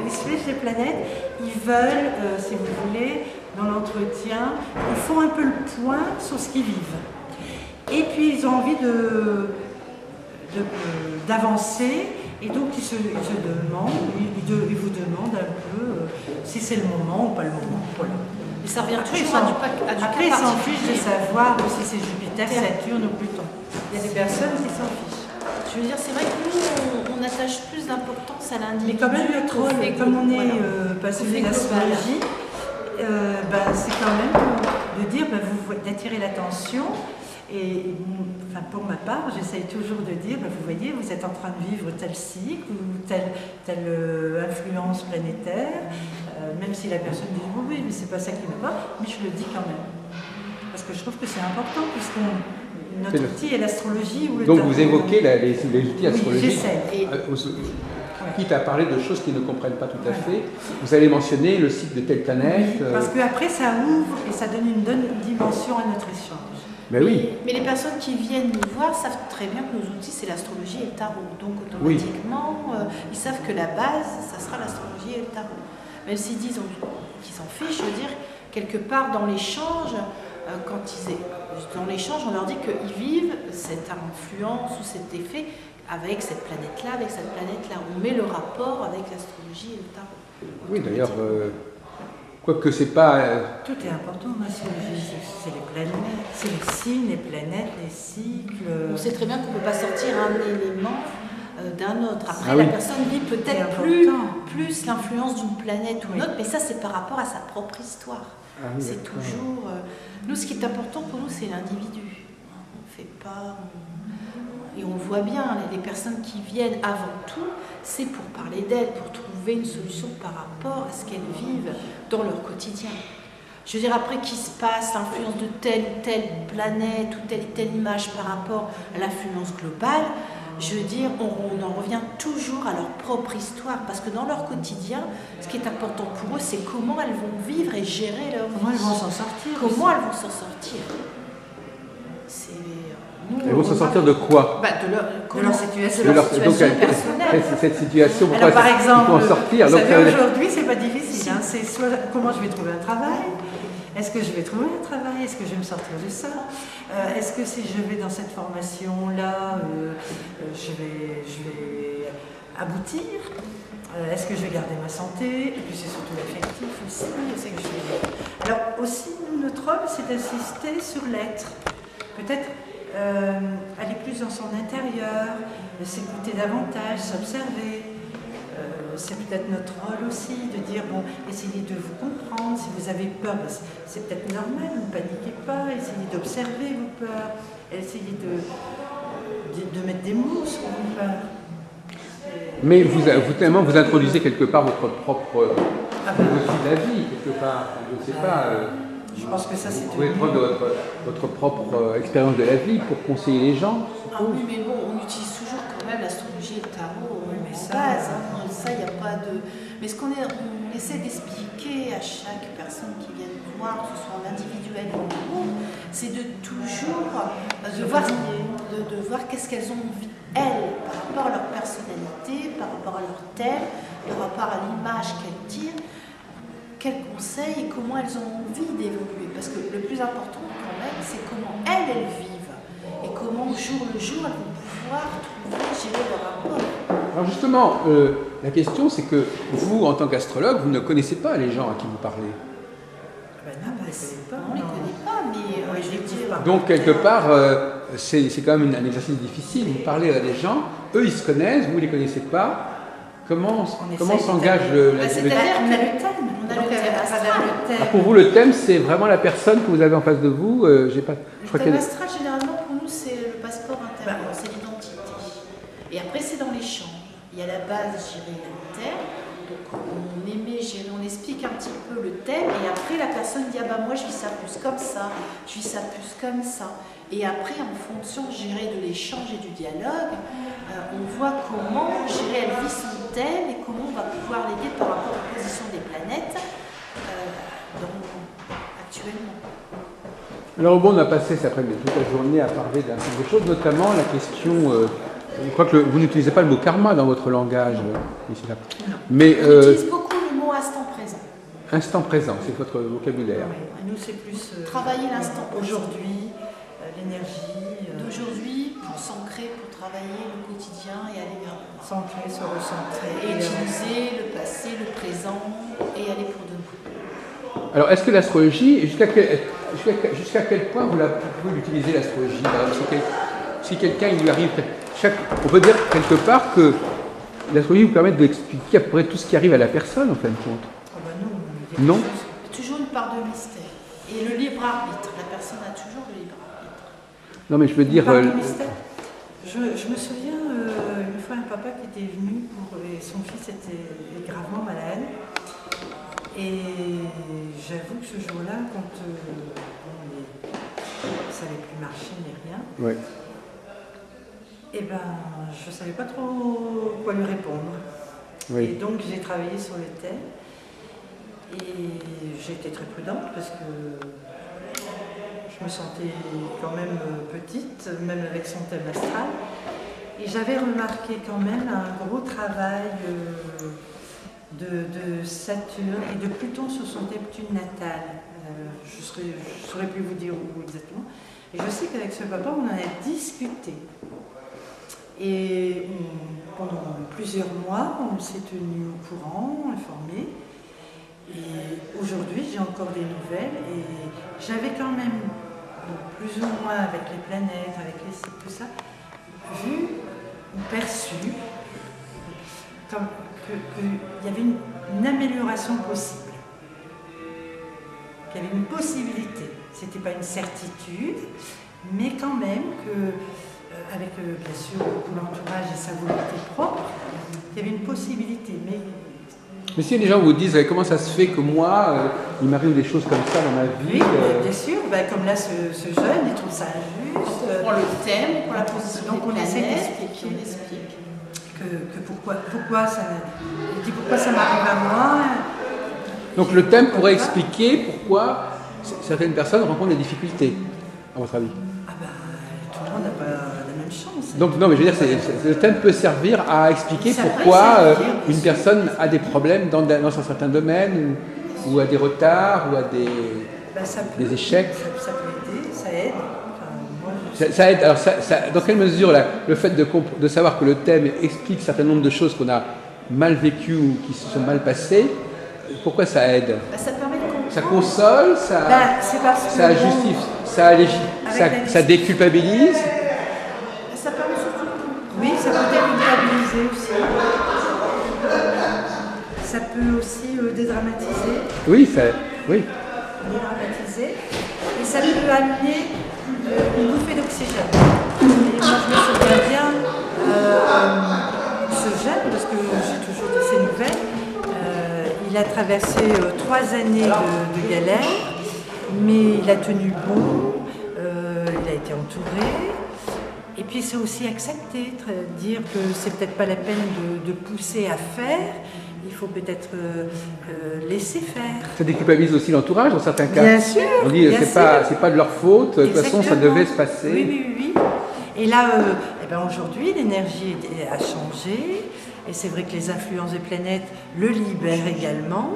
ils se fichent des planètes, ils veulent, si vous voulez, dans l'entretien, ils font un peu le point sur ce qu'ils vivent. Et puis ils ont envie d'avancer, et donc ils vous demandent un peu si c'est le moment ou pas le moment. Voilà. Mais ça revient après, toujours à du après ils s'en fichent de savoir si c'est Jupiter, Saturne ou Pluton. Il y a des personnes qui s'en fichent. Je veux dire, c'est vrai que nous, on attache plus d'importance à l'individu. Mais quand même, notre rôle, comme on est passionné d'astrologie, c'est quand même de dire, d'attirer l'attention. Et enfin, pour ma part, j'essaye toujours de dire, vous voyez, vous êtes en train de vivre tel cycle ou telle influence planétaire, même si la personne dit oui, mais c'est pas ça qui me va, mais je le dis quand même. Parce que je trouve que c'est important, puisque notre outil est l'astrologie. Donc vous évoquez les outils astrologiques. Oui, j'essaie. Quitte à parler de choses qu'ils ne comprennent pas tout à fait, vous allez mentionner le cycle de telle planète. Oui, parce qu'après ça ouvre et ça donne une dimension à notre échange. Mais les personnes qui viennent nous voir savent très bien que nos outils, c'est l'astrologie et le tarot. Donc automatiquement, ils savent que la base, ça sera l'astrologie et le tarot. Même s'ils disent qu'ils s'en fichent, je veux dire, quelque part dans l'échange, dans l'échange, on leur dit qu'ils vivent cette influence ou cet effet avec cette planète-là, avec cette planète-là. On met le rapport avec l'astrologie et le tarot. Oui, d'ailleurs... Quoique c'est pas... Tout est important en astrologie, c'est les planètes, c'est les signes, les planètes, les cycles... On sait très bien qu'on ne peut pas sortir un élément d'un autre. Après, la personne vit peut-être plus l'influence d'une planète ou d'une autre, mais ça, c'est par rapport à sa propre histoire. C'est toujours... Nous, ce qui est important pour nous, c'est l'individu. On ne fait pas... Et on voit bien, les personnes qui viennent avant tout, c'est pour parler d'elles, pour trouver une solution par rapport à ce qu'elles vivent dans leur quotidien. Je veux dire, après qu'il se passe l'influence de telle ou telle planète ou telle image par rapport à l'influence globale, je veux dire, on en revient toujours à leur propre histoire, parce que dans leur quotidien, ce qui est important pour eux, c'est comment elles vont vivre et gérer leur vie. Comment elles vont s'en sortir. Comment elles vont s'en sortir. Elles vont s'en sortir de quoi? De leur situation, personnelle. Cette situation, pourquoi alors, par exemple, il faut en sortir. Vous savez, aujourd'hui, c'est pas difficile. C'est soit comment je vais trouver un travail, est-ce que je vais trouver un travail, est-ce que je vais me sortir de ça, est-ce que si je vais dans cette formation-là, je vais aboutir, est-ce que je vais garder ma santé, et puis c'est surtout l'affectif aussi. Alors aussi, notre rôle, c'est d'assister sur l'être. Peut-être aller plus dans son intérieur, s'écouter davantage, s'observer. C'est peut-être notre rôle aussi de dire, essayez de vous comprendre, si vous avez peur, c'est peut-être normal, ne paniquez pas, essayez d'observer vos peurs, essayez de mettre des mots sur vos peurs. Mais vous introduisez quelque part votre propre aussi la vie, quelque part, je ne sais pas. Je pense que ça, c'est... Vous pouvez prendre votre propre expérience de la vie pour conseiller les gens. Oui, mais bon, on utilise toujours quand même l'astrologie et le tarot en base. Ça, il n'y a pas de... Mais ce qu'on essaie d'expliquer à chaque personne qui vient nous voir, que ce soit en individuel ou en groupe, c'est de toujours voir qu'est-ce qu'elles ont envie, elles, par rapport à leur personnalité, par rapport à leur thème, par rapport à l'image qu'elles tirent. quels conseils et comment elles ont envie d'évoluer. Parce que le plus important quand même, c'est comment elles vivent et comment au jour le jour elles vont pouvoir trouver, gérer leur rapport. Alors justement, la question c'est que vous, en tant qu'astrologue, vous ne connaissez pas les gens à qui vous parlez. On ne les connaît pas, mais je veux dire... Donc quelque part, c'est quand même un exercice difficile. Vous parlez à des gens, eux ils se connaissent, vous ne les connaissez pas. Comment s'engage c'est-à-dire qu'on a le thème. On a le thème. Pour vous, le thème, c'est vraiment la personne que vous avez en face de vous. Le thème astral, généralement, pour nous, c'est le passeport intérieur, c'est l'identité. Et après, c'est dans les champs. Il y a la base, je dirais, interne. Donc, on explique un petit peu le thème. Et après, la personne dit, ah bah moi, je vis ça plus comme ça, je vis ça plus comme ça. Et après, en fonction, je dirais, de l'échange et du dialogue, on voit comment, je dirais, elle vit son thème et comment on va pouvoir l'aider par rapport aux positions des planètes actuellement. Alors bon, on a passé cet après-midi toute la journée à parler d'un certain nombre de choses, notamment la question. Je crois que vous n'utilisez pas le mot karma dans votre langage, ici là. Mais on utilise beaucoup le mot instant présent. Instant présent, c'est votre vocabulaire. Oui. Nous, c'est plus travailler l'instant aujourd'hui, l'énergie. D'aujourd'hui pour s'ancrer, pour travailler le quotidien et aller vers le s'ancrer, se recentrer. Et utiliser le passé, le présent et aller pour demain. Alors, est-ce que l'astrologie, jusqu'à quel point vous pouvez l'utiliser, l'astrologie? Si quelqu'un, il lui arrive... on peut dire quelque part que l'astrologie vous permet d'expliquer à peu près tout ce qui arrive à la personne, en fin de compte. Non. Toujours une part de mystère. Et le libre arbitre. La personne a toujours le libre arbitre. Non, mais je veux dire... Je me souviens une fois un papa qui était venu et son fils était gravement malade. Et j'avoue que ce jour-là, quand ça n'allait plus marcher ni rien, ouais. Et je ne savais pas trop quoi lui répondre. Oui. Et donc j'ai travaillé sur le thème. Et j'ai été très prudente parce que je me sentais quand même petite, même avec son thème astral. Et j'avais remarqué quand même un gros travail de Saturne et de Pluton sur son Neptune natal. Je ne saurais plus vous dire où exactement. Et je sais qu'avec ce papa, on en a discuté. Et pendant plusieurs mois, on s'est tenu au courant, informé. Et aujourd'hui, j'ai encore des nouvelles et j'avais quand même, plus ou moins avec les planètes, avec les cycles, tout ça, vu ou perçu qu'il y avait une amélioration possible. Qu'il y avait une possibilité. Ce n'était pas une certitude, mais quand même que, avec bien sûr beaucoup l'entourage et sa volonté propre, il y avait une possibilité. Mais si les gens vous disent comment ça se fait que moi, il m'arrive des choses comme ça dans ma vie. Oui, bien sûr, comme là ce jeune, il trouve ça injuste. On prend le thème, on prend la position. Donc on essaie d'expliquer. On explique. Que pourquoi ça m'arrive à moi. Donc le thème pourrait expliquer pourquoi certaines personnes rencontrent des difficultés, à votre avis. Tout le monde n'a pas la même chance. Donc non, mais je veux dire, le thème peut servir à expliquer pourquoi une personne a des problèmes dans un certain domaine, ou a des retards, ou a des échecs. Ça peut aider, ça aide. Ça aide. Alors, dans quelle mesure le fait de savoir que le thème explique un certain nombre de choses qu'on a mal vécues ou qui se sont mal passées, pourquoi ça aide? Ça permet de comprendre. Ça console, ça justifie, ça déculpabilise. Ça permet surtout de comprendre. Oui, ça peut déculpabiliser aussi. Ça peut aussi dédramatiser. Oui. Dédramatiser. Et ça peut amener une bouffée d'oxygène. Et moi, je me souviens bien, ce jeune, parce que j'ai toujours de ses nouvelles, il a traversé 3 années de galère, mais il a tenu bon, il a été entouré. Et puis c'est aussi accepter, dire que c'est peut-être pas la peine de pousser à faire, il faut peut-être laisser faire. Ça déculpabilise aussi l'entourage dans certains cas. Bien sûr. On dit c'est pas de leur faute, de toute façon ça devait se passer. Oui. Et là, aujourd'hui, l'énergie a changé, et c'est vrai que les influences des planètes le libèrent également.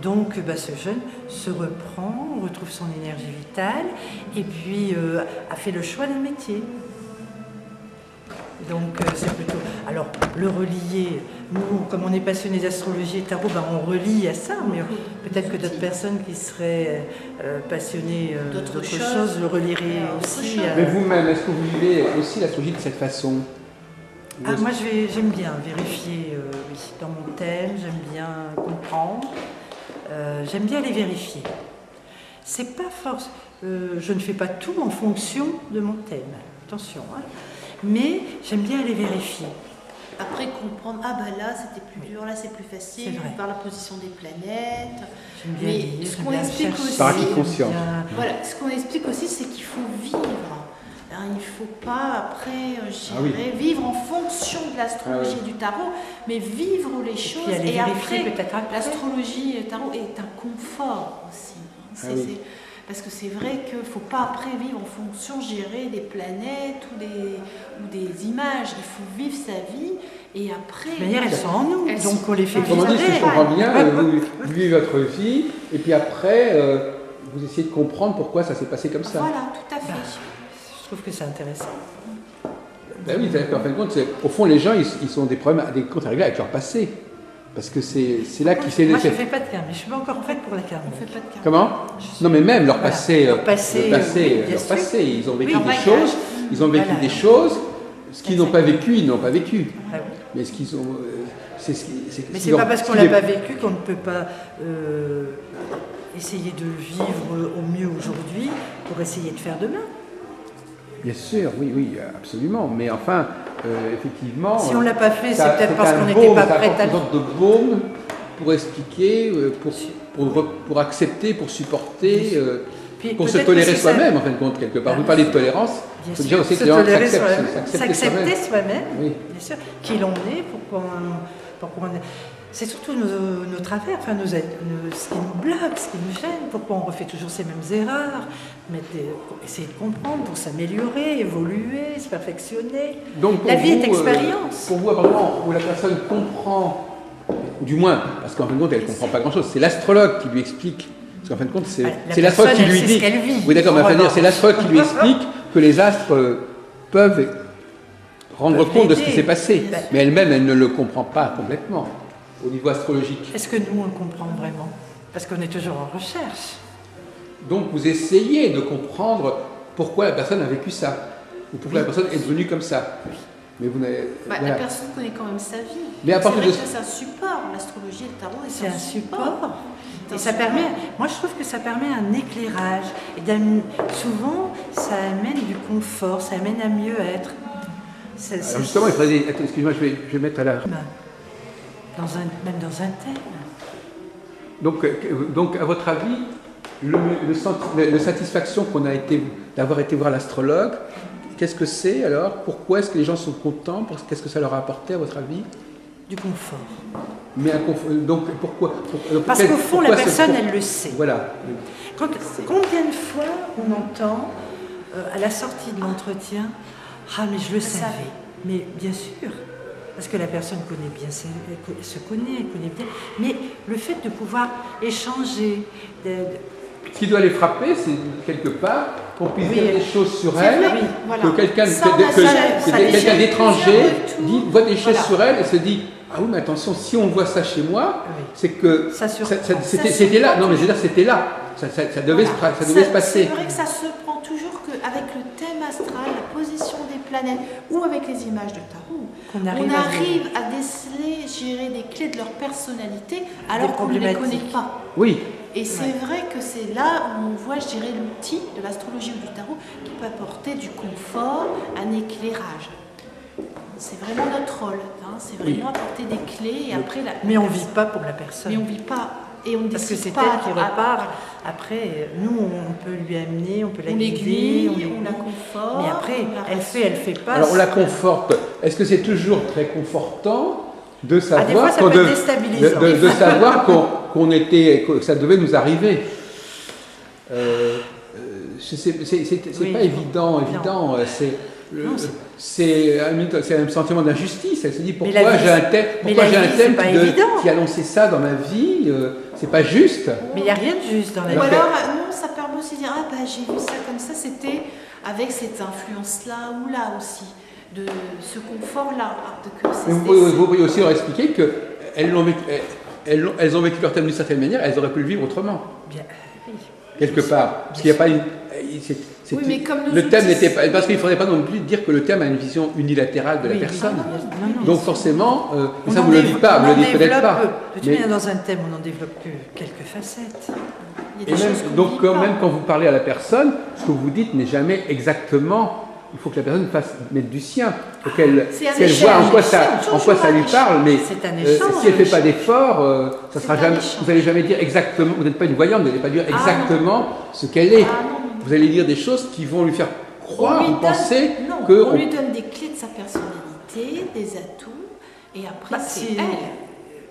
Donc ce jeune se reprend, retrouve son énergie vitale et puis a fait le choix d'un métier. Donc c'est plutôt... Alors le relier, nous comme on est passionnés d'astrologie et tarot, on relie à ça, mais peut-être que d'autres personnes qui seraient passionnées d'autre chose le relieraient aussi. Mais vous-même, est-ce que vous vivez aussi l'astrologie de cette façon? Moi j'aime bien vérifier dans mon thème, j'aime bien comprendre, j'aime bien les vérifier. C'est pas force, je ne fais pas tout en fonction de mon thème, attention, hein. Mais j'aime bien aller vérifier. Après comprendre, là c'était plus dur, là c'est plus facile, par la position des planètes. Mais ce qu'on explique aussi, voilà, ce qu'on explique aussi, c'est qu'il faut vivre. Alors, il ne faut pas après vivre en fonction de l'astrologie et du tarot, mais vivre les choses. Et après, l'astrologie et le tarot est un confort aussi. Parce que c'est vrai qu'il ne faut pas après vivre en fonction, gérer des planètes ou des images. Il faut vivre sa vie et après... De toute manière, elles sont en nous, donc on les fait vivre. Autrement dit, si je comprends bien, vous vivez votre vie et puis après, vous essayez de comprendre pourquoi ça s'est passé comme ça. Voilà, tout à fait. Je trouve que c'est intéressant. Oui, c'est-à-dire qu'en fin de compte, au fond, les gens, ils ont des problèmes, des comptes à régler avec leur passé. Parce que c'est là qu'ils s'est... Moi, je ne fais pas de karma, mais je suis pas encore faite pour la karma. On fait pas de karma. Comment? Non, mais même leur passé, leur passé, ils ont vécu des choses, des choses, ce qu'ils n'ont pas vécu, ils n'ont pas vécu. Mais ce qu'ils ont... Mais c'est pas parce qu'on l'a pas vécu qu'on ne peut pas essayer de le vivre au mieux aujourd'hui pour essayer de faire demain. Bien sûr, oui, absolument. Mais enfin, effectivement... Si on ne l'a pas fait, c'est peut-être parce qu'on n'était pas prêt à le faire. C'est une sorte de baume pour expliquer, pour accepter, pour supporter, pour se tolérer soi-même, en fin de compte, quelque part. Vous parlez de tolérance, il faut déjà aussi que les gens s'accepter soi-même, bien sûr. Qui l'on est, pourquoi on est... C'est surtout nos travers, ce qui nous bloque, ce qui nous gêne, pourquoi on refait toujours ces mêmes erreurs, essayer de comprendre pour s'améliorer, évoluer, se perfectionner. Donc, la vie est expérience. Pour vous, à partir du moment où la personne comprend, ou du moins, parce qu'en fin de compte, elle ne comprend pas grand-chose, c'est l'astrologue qui lui explique. Parce qu'en fin de compte, c'est l'astrologue qui lui dit. Oui, d'accord, mais c'est l'astrologue qui lui explique que les astres peuvent rendre compte de ce qui s'est passé. Mais elle-même, elle ne le comprend pas complètement. Au niveau astrologique. Est-ce que nous, on le comprend vraiment? Parce qu'on est toujours en recherche. Donc, vous essayez de comprendre pourquoi la personne a vécu ça, ou pourquoi la personne est devenue comme ça. Mais vous n'avez... La personne connaît quand même sa vie. Mais à partir de... c'est un support, l'astrologie et le tarot, c'est un support. Et ça permet... Moi, je trouve que ça permet un éclairage. Et souvent, ça amène du confort, ça amène à mieux être. Alors justement, il faudrait... Excuse-moi, je vais mettre à la... Même dans un thème. Donc, à votre avis, la satisfaction d'avoir été voir l'astrologue, qu'est-ce que c'est alors? Pourquoi est-ce que les gens sont contents? Qu'est-ce que ça leur a apporté à votre avis? Du confort. Mais donc pourquoi? Parce qu'au fond, la personne, elle le sait. Voilà. Combien de fois on entend à la sortie de l'entretien, mais je le savais. Mais bien sûr. Parce que la personne connaît bien, elle se connaît, elle connaît bien. Mais le fait de pouvoir échanger... Ce qui doit les frapper, c'est quelque part qu'on puisse dire des choses sur elle, que quelqu'un d'étranger voit des choses sur elle et se dit « Ah oui, mais attention, si on voit ça chez moi, c'est que c'était là. Non, mais je veux dire, c'était là. Ça devait se passer. » C'est vrai que ça se prend toujours qu'avec le thème astral, la position des planètes ou avec les images de tarot, on arrive à déceler, gérer des clés de leur personnalité alors qu'on ne les connaît pas. Oui. Et c'est vrai que c'est là où on voit, je dirais, l'outil de l'astrologie ou du tarot qui peut apporter du confort, un éclairage. C'est vraiment notre rôle, c'est vraiment apporter des clés et après... Mais on ne vit pas pour la personne. Mais on ne vit pas. Et on parce que c'est elle qui repart. Après, nous, on peut lui amener, on peut la guider, on la conforte. Mais après, elle fait pas. Alors on la conforte. Est-ce que c'est toujours très confortant de savoir des fois, ça peut être déstabilisant. de savoir que ça devait nous arriver? C'est pas évident. C'est un sentiment d'injustice. Elle se dit pourquoi j'ai un thème qui annonçait ça dans ma vie. c'est pas juste. Mais il n'y a rien de juste dans la vie. Ou alors, non, ça permet aussi de dire, ah bah j'ai vu ça comme ça, c'était avec cette influence-là ou là aussi, de ce confort-là. Vous pourriez aussi leur expliquer qu'elles elles ont vécu leur thème d'une certaine manière, elles auraient pu le vivre autrement. Bien, oui. Quelque part. Parce qu'il n'y a pas une... Oui, mais comme le thème n'était pas... Parce qu'il ne faudrait pas non plus dire que le thème a une vision unilatérale de la personne. Non, donc forcément, ça vous ne le dites pas, vous ne le dites peut-être pas. De toute manière, dans un thème, on n'en développe que quelques facettes. Et même, donc même quand vous parlez à la personne, ce que vous dites n'est jamais exactement... Il faut que la personne mette du sien. Faut qu'elle, si elle voit en quoi ça lui parle, mais si elle ne fait pas d'effort, ça sera jamais, vous n'allez jamais dire exactement, vous n'êtes pas une voyante, vous n'allez pas dire exactement ce qu'elle est. Vous allez dire des choses qui vont lui faire croire ou penser que... On lui donne des clés de sa personnalité, des atouts, et après c'est elle.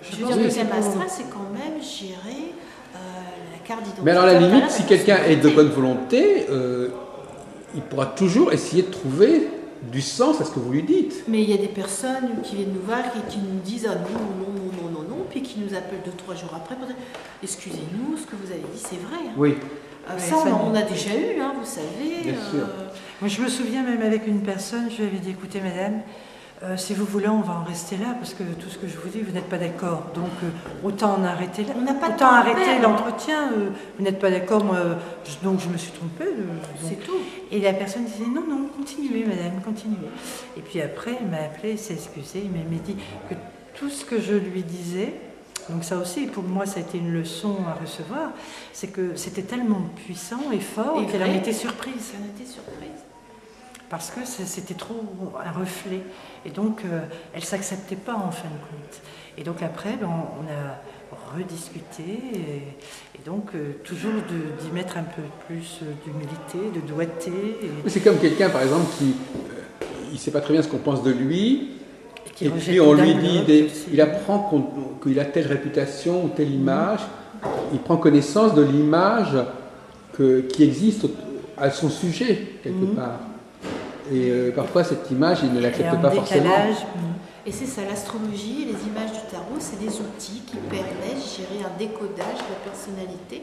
Je veux dire, le thème astral, c'est quand même gérer la carte d'identité. Mais alors à la limite, si quelqu'un est de bonne volonté, il pourra toujours essayer de trouver du sens à ce que vous lui dites. Mais il y a des personnes qui viennent nous voir et qui nous disent ah non, puis qui nous appellent 2-3 jours après pour dire excusez-nous, ce que vous avez dit c'est vrai. Hein. Oui. Ça, on a déjà eu, hein, vous savez. Bien sûr. Moi, je me souviens même avec une personne, je lui avais dit écoutez madame, si vous voulez, on va en rester là, parce que tout ce que je vous dis, vous n'êtes pas d'accord. Donc, autant en arrêter là. Autant arrêter l'entretien. Vous n'êtes pas d'accord, moi, donc je me suis trompée. C'est tout. Et la personne disait non, continuez, madame, continuez. Et puis après, elle m'a appelée, elle s'est excusée, mais elle m'a dit que tout ce que je lui disais, donc ça aussi, pour moi, ça a été une leçon à recevoir, c'est que c'était tellement puissant et fort qu'elle en était surprise. Elle en était surprise. Parce que c'était trop un reflet. Et donc, elle ne s'acceptait pas en fin de compte. Et donc après, on a rediscuté. Et donc, toujours d'y mettre un peu plus d'humilité, de doigté. C'est comme quelqu'un, par exemple, qui il ne sait pas très bien ce qu'on pense de lui. Et puis on lui dit, il apprend qu'il a telle réputation ou telle image. Il prend connaissance de l'image qui existe à son sujet, quelque part. Et parfois, cette image, il ne l'accepte pas forcément. Et c'est ça, l'astrologie et les images du tarot, c'est des outils qui permettent de gérer un décodage de la personnalité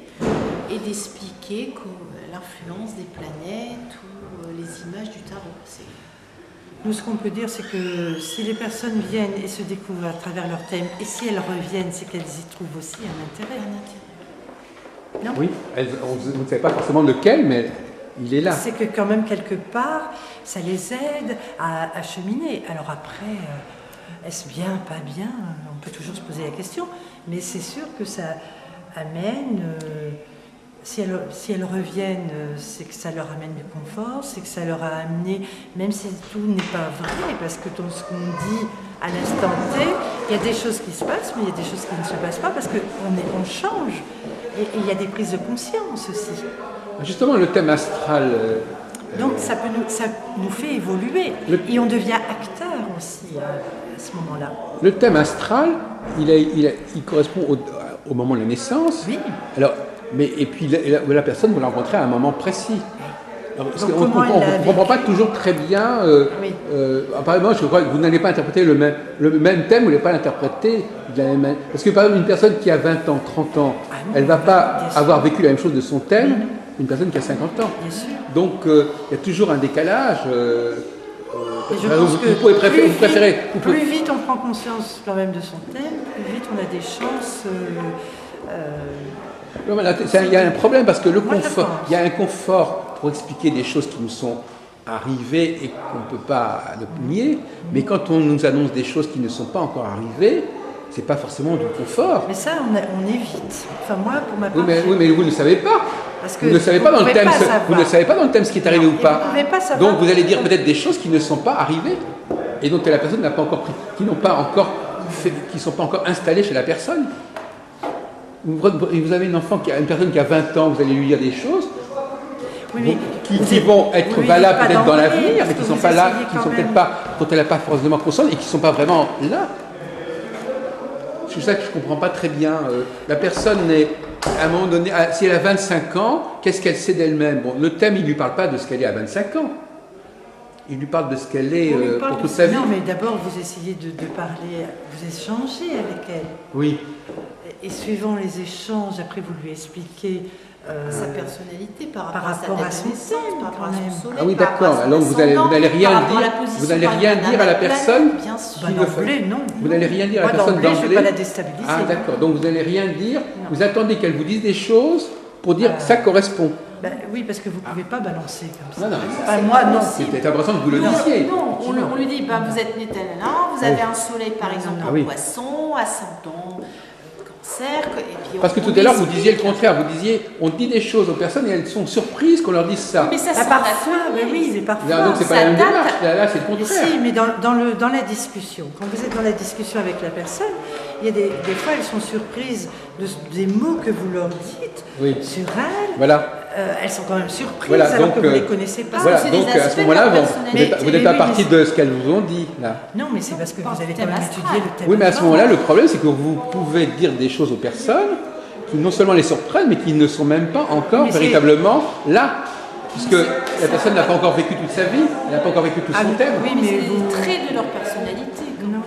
et d'expliquer l'influence des planètes ou les images du tarot. Nous, ce qu'on peut dire, c'est que si les personnes viennent et se découvrent à travers leur thème, et si elles reviennent, c'est qu'elles y trouvent aussi un intérêt. Non ? Oui, vous ne savez pas forcément lequel, mais... il est là. C'est que quand même, quelque part, ça les aide à cheminer. Alors après, est-ce bien, pas bien ? On peut toujours se poser la question. Mais c'est sûr que ça amène... si elles reviennent, c'est que ça leur amène du confort, c'est que ça leur a amené, même si tout n'est pas vrai, parce que dans ce qu'on dit à l'instant T, il y a des choses qui se passent, mais il y a des choses qui ne se passent pas, parce qu'on change. Et il y a des prises de conscience aussi. Justement, le thème astral... donc ça nous fait évoluer. Et on devient acteur aussi à ce moment-là. Le thème astral, il correspond au moment de la naissance. Oui. Alors, et puis la personne, vous la rencontrez à un moment précis. Alors, parce on ne comprend pas toujours très bien. Apparemment, je crois que vous n'allez pas interpréter le même thème, vous n'allez pas l'interpréter de la même. Parce que par exemple, une personne qui a 20 ans, 30 ans, elle ne va pas avoir vécu la même chose de son thème. Une personne qui a 50 ans. Bien sûr. Donc, il y a toujours un décalage. Et je pense que plus vite on prend conscience quand même de son thème, plus vite on a des chances... il y a un problème parce que il y a un confort pour expliquer des choses qui nous sont arrivées et qu'on ne peut pas nier, mais quand on nous annonce des choses qui ne sont pas encore arrivées, c'est pas forcément du confort. Mais ça, on évite. Enfin, moi, pour ma part... Oui, mais vous ne savez pas. Vous ne savez pas dans le thème. Vous ne savez pas dans le thème ce qui est arrivé ou pas. Vous ne pouvez pas savoir. Donc vous allez dire peut-être des choses qui ne sont pas arrivées et dont la personne n'a pas encore pris, qui ne sont pas encore installées chez la personne. Vous avez une personne qui a 20 ans, vous allez lui dire des choses qui vont être valables peut-être dans l'avenir, mais qui ne sont pas là, qui ne sont peut-être pas, dont elle n'a pas forcément conscience et qui ne sont pas vraiment là. C'est ça que je ne comprends pas très bien. La personne est, à un moment donné, si elle a 25 ans, qu'est-ce qu'elle sait d'elle-même ? Bon, le thème, il ne lui parle pas de ce qu'elle est à 25 ans. Il lui parle de ce qu'elle est pour toute sa vie. Non, mais d'abord, vous essayez de parler, vous échangez avec elle. Oui. Et suivant les échanges, après vous lui expliquez sa personnalité par rapport à son thème, par rapport à son soleil. Ah oui, d'accord. Alors vous n'allez rien dire à la personne qui le fait. Non. Vous n'allez rien dire à la personne d'emblée. Je ne vais pas la d'emblée. déstabiliser. Ah d'accord. Donc vous n'allez rien dire. Vous attendez qu'elle vous dise des choses pour dire que ça correspond. Oui, parce que vous ne pouvez pas balancer comme ça. Non. Moi, non. C'était important que vous le disiez. Non, on lui dit, vous êtes né tel là, vous avez un soleil par exemple en poisson, ascendant, cancer. Et puis parce que tout à l'heure, vous disiez le contraire. Vous disiez, on dit des choses aux personnes et elles sont surprises qu'on leur dise ça. Mais ça, c'est parfois. Mais parfois. Donc c'est pas la même démarche. Là, c'est le contraire. Si, mais dans la discussion, quand vous êtes dans la discussion avec la personne, il y a des fois, elles sont surprises des mots que vous leur dites sur elles. Voilà. Elles sont quand même surprises alors que vous ne les connaissez pas. Voilà, donc à ce moment-là, vous n'êtes pas parti de ce qu'elles vous ont dit. Là. Non, mais c'est parce que vous allez quand même étudier le thème. Oui, mais à ce moment-là, le problème, c'est que vous pouvez dire des choses aux personnes qui non seulement les surprennent, mais qui ne sont même pas encore véritablement là. Puisque la personne n'a pas encore vécu toute sa vie, elle n'a pas encore vécu tout son thème. Oui, mais c'est des traits de leur personnalité.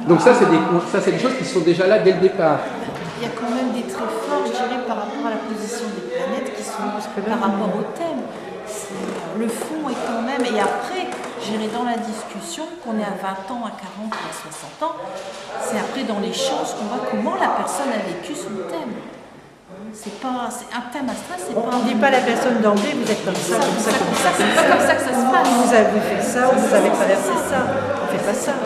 Donc ça, c'est des choses qui sont déjà là dès le départ. Il y a quand même des traits forts, je dirais, par rapport à la position des planètes qui sont par rapport au thème. Le fond est quand même... Et après, je dirais dans la discussion, qu'on est à 20 ans, à 40 ou à 60 ans, c'est après dans l'échange qu'on voit comment la personne a vécu son thème. C'est un thème astral, c'est pas... On ne dit pas à la personne d'emblée, vous êtes comme ça, comme ça, comme ça. C'est pas comme ça que ça se passe. Vous avez fait ça, ou vous avez traversé ça. On ne fait pas ça.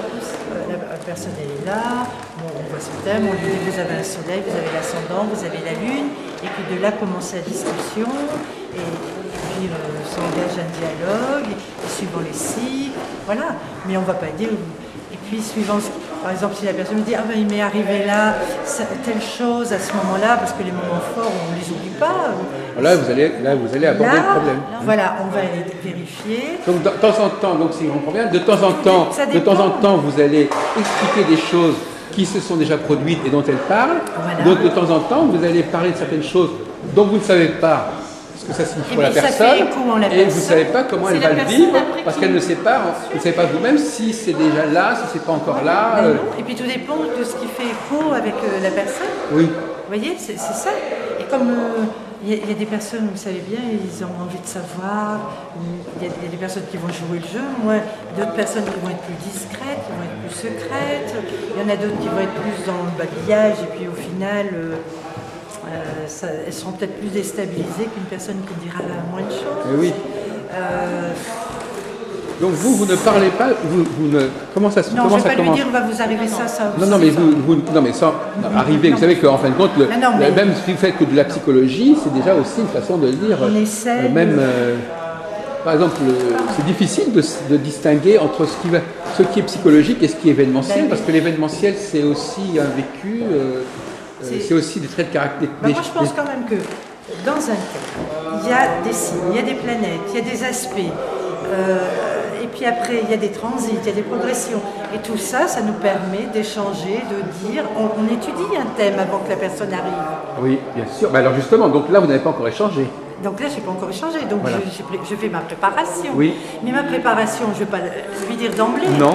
La personne est là, on voit son thème, on lui dit vous avez un soleil, vous avez l'ascendant, vous avez la lune, et puis de là commence la discussion, et puis s'engage un dialogue, et suivant les cycles, voilà. Mais on ne va pas dire... Et puis suivant, par exemple, si la personne me dit il m'est arrivé là, telle chose à ce moment-là, parce que les moments forts, on ne les oublie pas. Là, vous allez aborder le problème. Voilà, on va aller vérifier. Donc de temps en temps, donc si je comprends bien, de temps en temps, vous allez expliquer des choses qui se sont déjà produites et dont elles parlent. Voilà. Donc de temps en temps, vous allez parler de certaines choses dont vous ne savez pas ce que ça signifie pour la personne, et vous ne savez pas comment elle va le vivre, parce qu'elle ne sait pas, vous ne savez pas vous-même si c'est déjà là, si c'est pas encore là. Non. Et puis tout dépend de ce qui fait écho avec la personne. Oui. Vous voyez, c'est ça. Et comme il y a des personnes, vous savez bien, ils ont envie de savoir, il y a des personnes qui vont jouer le jeu, d'autres personnes qui vont être plus discrètes, qui vont être plus secrètes, il y en a d'autres qui vont être plus dans le babillage, et puis au final... elles seront peut-être plus déstabilisées qu'une personne qui dira moins de choses. Oui. Donc vous ne parlez pas, vous ne... Comment ça se passe? Non, je ne vais pas lui dire, va vous arriver ça. Non, mais sans arriver, vous savez qu'en fin de compte, même ce qui fait que de la psychologie, c'est déjà aussi une façon de le dire. On essaie par exemple, c'est difficile de distinguer entre ce qui est psychologique et ce qui est événementiel, parce que l'événementiel, c'est aussi un vécu... c'est aussi des traits de caractère. Moi, je pense quand même que dans un thème, il y a des signes, il y a des planètes, il y a des aspects, et puis après, il y a des transits, il y a des progressions. Et tout ça, ça nous permet d'échanger, de dire, on étudie un thème avant que la personne arrive. Oui, bien sûr. Ben alors justement, donc là, vous n'avez pas encore échangé. Donc là, je n'ai pas encore échangé, donc voilà. je fais ma préparation. Oui. Mais ma préparation, je ne vais pas lui dire d'emblée. Non.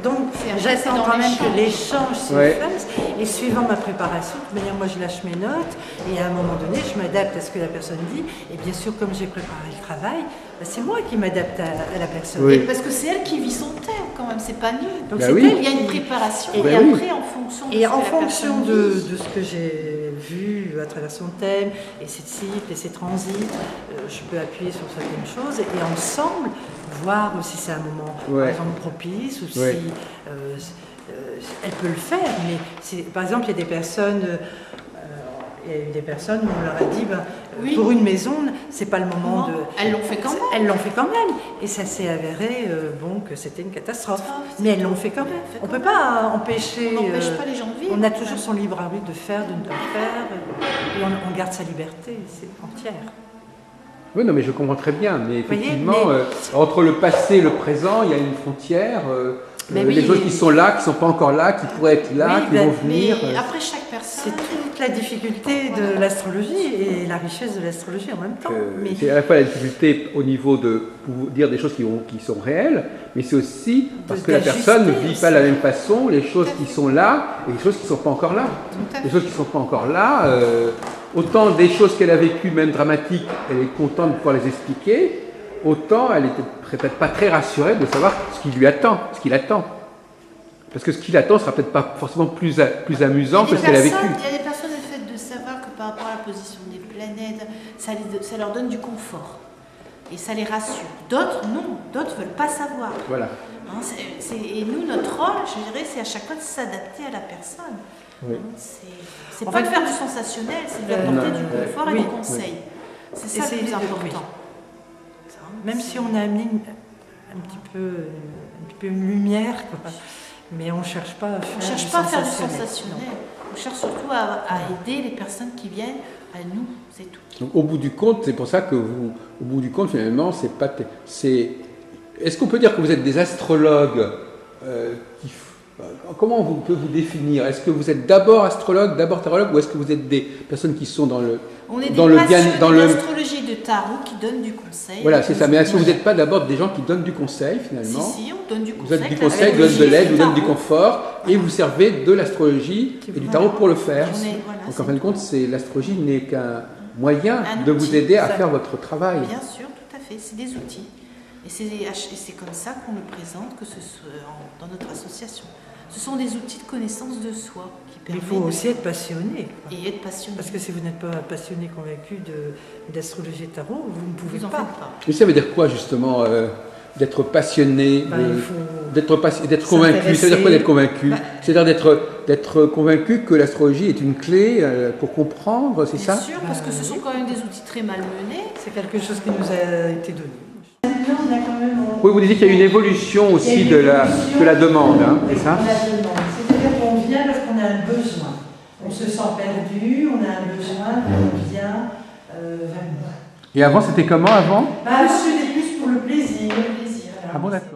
Donc j'attends quand même que l'échange se fasse. Et suivant ma préparation, de toute manière, moi je lâche mes notes, et à un moment donné, je m'adapte à ce que la personne dit. Et bien sûr, comme j'ai préparé le travail, c'est moi qui m'adapte à la personne. Oui. Parce que c'est elle qui vit son thème quand même, c'est pas nous. Donc c'est elle, il y a une préparation, et après en fonction de ce que j'ai vu à travers son thème, et ses cycles, et ses transits, je peux appuyer sur certaines choses, et ensemble, voir si c'est un moment, par exemple, propice, ou si elle peut le faire. Mais par exemple, il y a des personnes... il y a eu des personnes où on leur a dit, pour une maison, c'est pas le moment de... Elles l'ont fait quand même. Elles l'ont fait quand même. Et ça s'est avéré que c'était une catastrophe. Mais elles l'ont fait quand même. On ne peut pas empêcher... On n'empêche pas les gens de vivre. On a toujours son libre arbitre de faire, de ne pas faire. Et on garde sa liberté, c'est entière. Oui, non, mais je comprends très bien. Mais effectivement, entre le passé et le présent, il y a une frontière. les choses qui sont là, qui ne sont pas encore là, qui pourraient être là, qui vont venir. Mais après, chaque personne... C'est toute la difficulté de l'astrologie et la richesse de l'astrologie en même temps. C'est à la fois la difficulté au niveau de pour dire des choses qui sont réelles, mais c'est aussi parce que la personne ne vit pas de la même façon les choses qui sont là et les choses qui ne sont pas encore là. Les choses qui ne sont pas encore là, autant des choses qu'elle a vécues, même dramatiques, elle est contente de pouvoir les expliquer, autant elle n'était peut-être pas très rassurée de savoir ce qui lui attend, ce qu'il attend. Parce que ce qu'il attend ne sera peut-être pas forcément plus amusant que ce qu'elle a vécu. Il y a des personnes, le fait de savoir que par rapport à la position des planètes, ça leur donne du confort. Et ça les rassure. D'autres, non. D'autres ne veulent pas savoir. Voilà. Hein, et nous, notre rôle, je dirais, c'est à chaque fois de s'adapter à la personne. Oui. C'est pas de faire du sensationnel, c'est d'apporter du confort et du conseil. C'est ça le plus important. Même si on a amené un petit peu une lumière, quoi. Mais on ne cherche pas à faire du sensationnel. On cherche surtout à aider les personnes qui viennent à nous, c'est tout. Donc, au bout du compte, c'est pour ça que au bout du compte, finalement, est-ce qu'on peut dire que vous êtes des astrologues comment on peut vous définir? Est-ce que vous êtes d'abord astrologue, d'abord tarologue, ou est-ce que vous êtes des personnes qui sont dans le... On est des passionnés d'astrologie de tarot qui donnent du conseil. Voilà, c'est ça. Mais est-ce que vous n'êtes pas d'abord des gens qui donnent du conseil, finalement? Si, on donne du conseil. Vous êtes du conseil, vous donnez de l'aide, vous donnez du confort, et vous servez de l'astrologie et du tarot pour le faire. Donc en fin de compte, l'astrologie n'est qu'un moyen de vous aider à faire votre travail. Bien sûr, tout à fait. C'est des outils. Et c'est comme ça qu'on le présente, que ce soit dans notre association. Ce sont des outils de connaissance de soi qui permettent. Il faut aussi être passionné. Et être passionné. Parce que si vous n'êtes pas passionné, convaincu d'astrologie et tarot, vous ne pouvez pas. Mais ça veut dire quoi justement d'être passionné, d'être convaincu? Ça veut dire quoi d'être convaincu? C'est-à-dire d'être convaincu que l'astrologie est une clé pour comprendre, c'est ça? Bien sûr, parce que ce sont quand même des outils très malmenés. C'est quelque chose qui nous a été donné. Oui, vous disiez qu'il y a une évolution aussi de la demande, hein, c'est ça? C'est-à-dire qu'on vient parce qu'on a un besoin. On se sent perdu, on a un besoin, on vient vers nous. Et avant, c'était comment avant? C'était plus pour le plaisir. Ah bon, d'accord.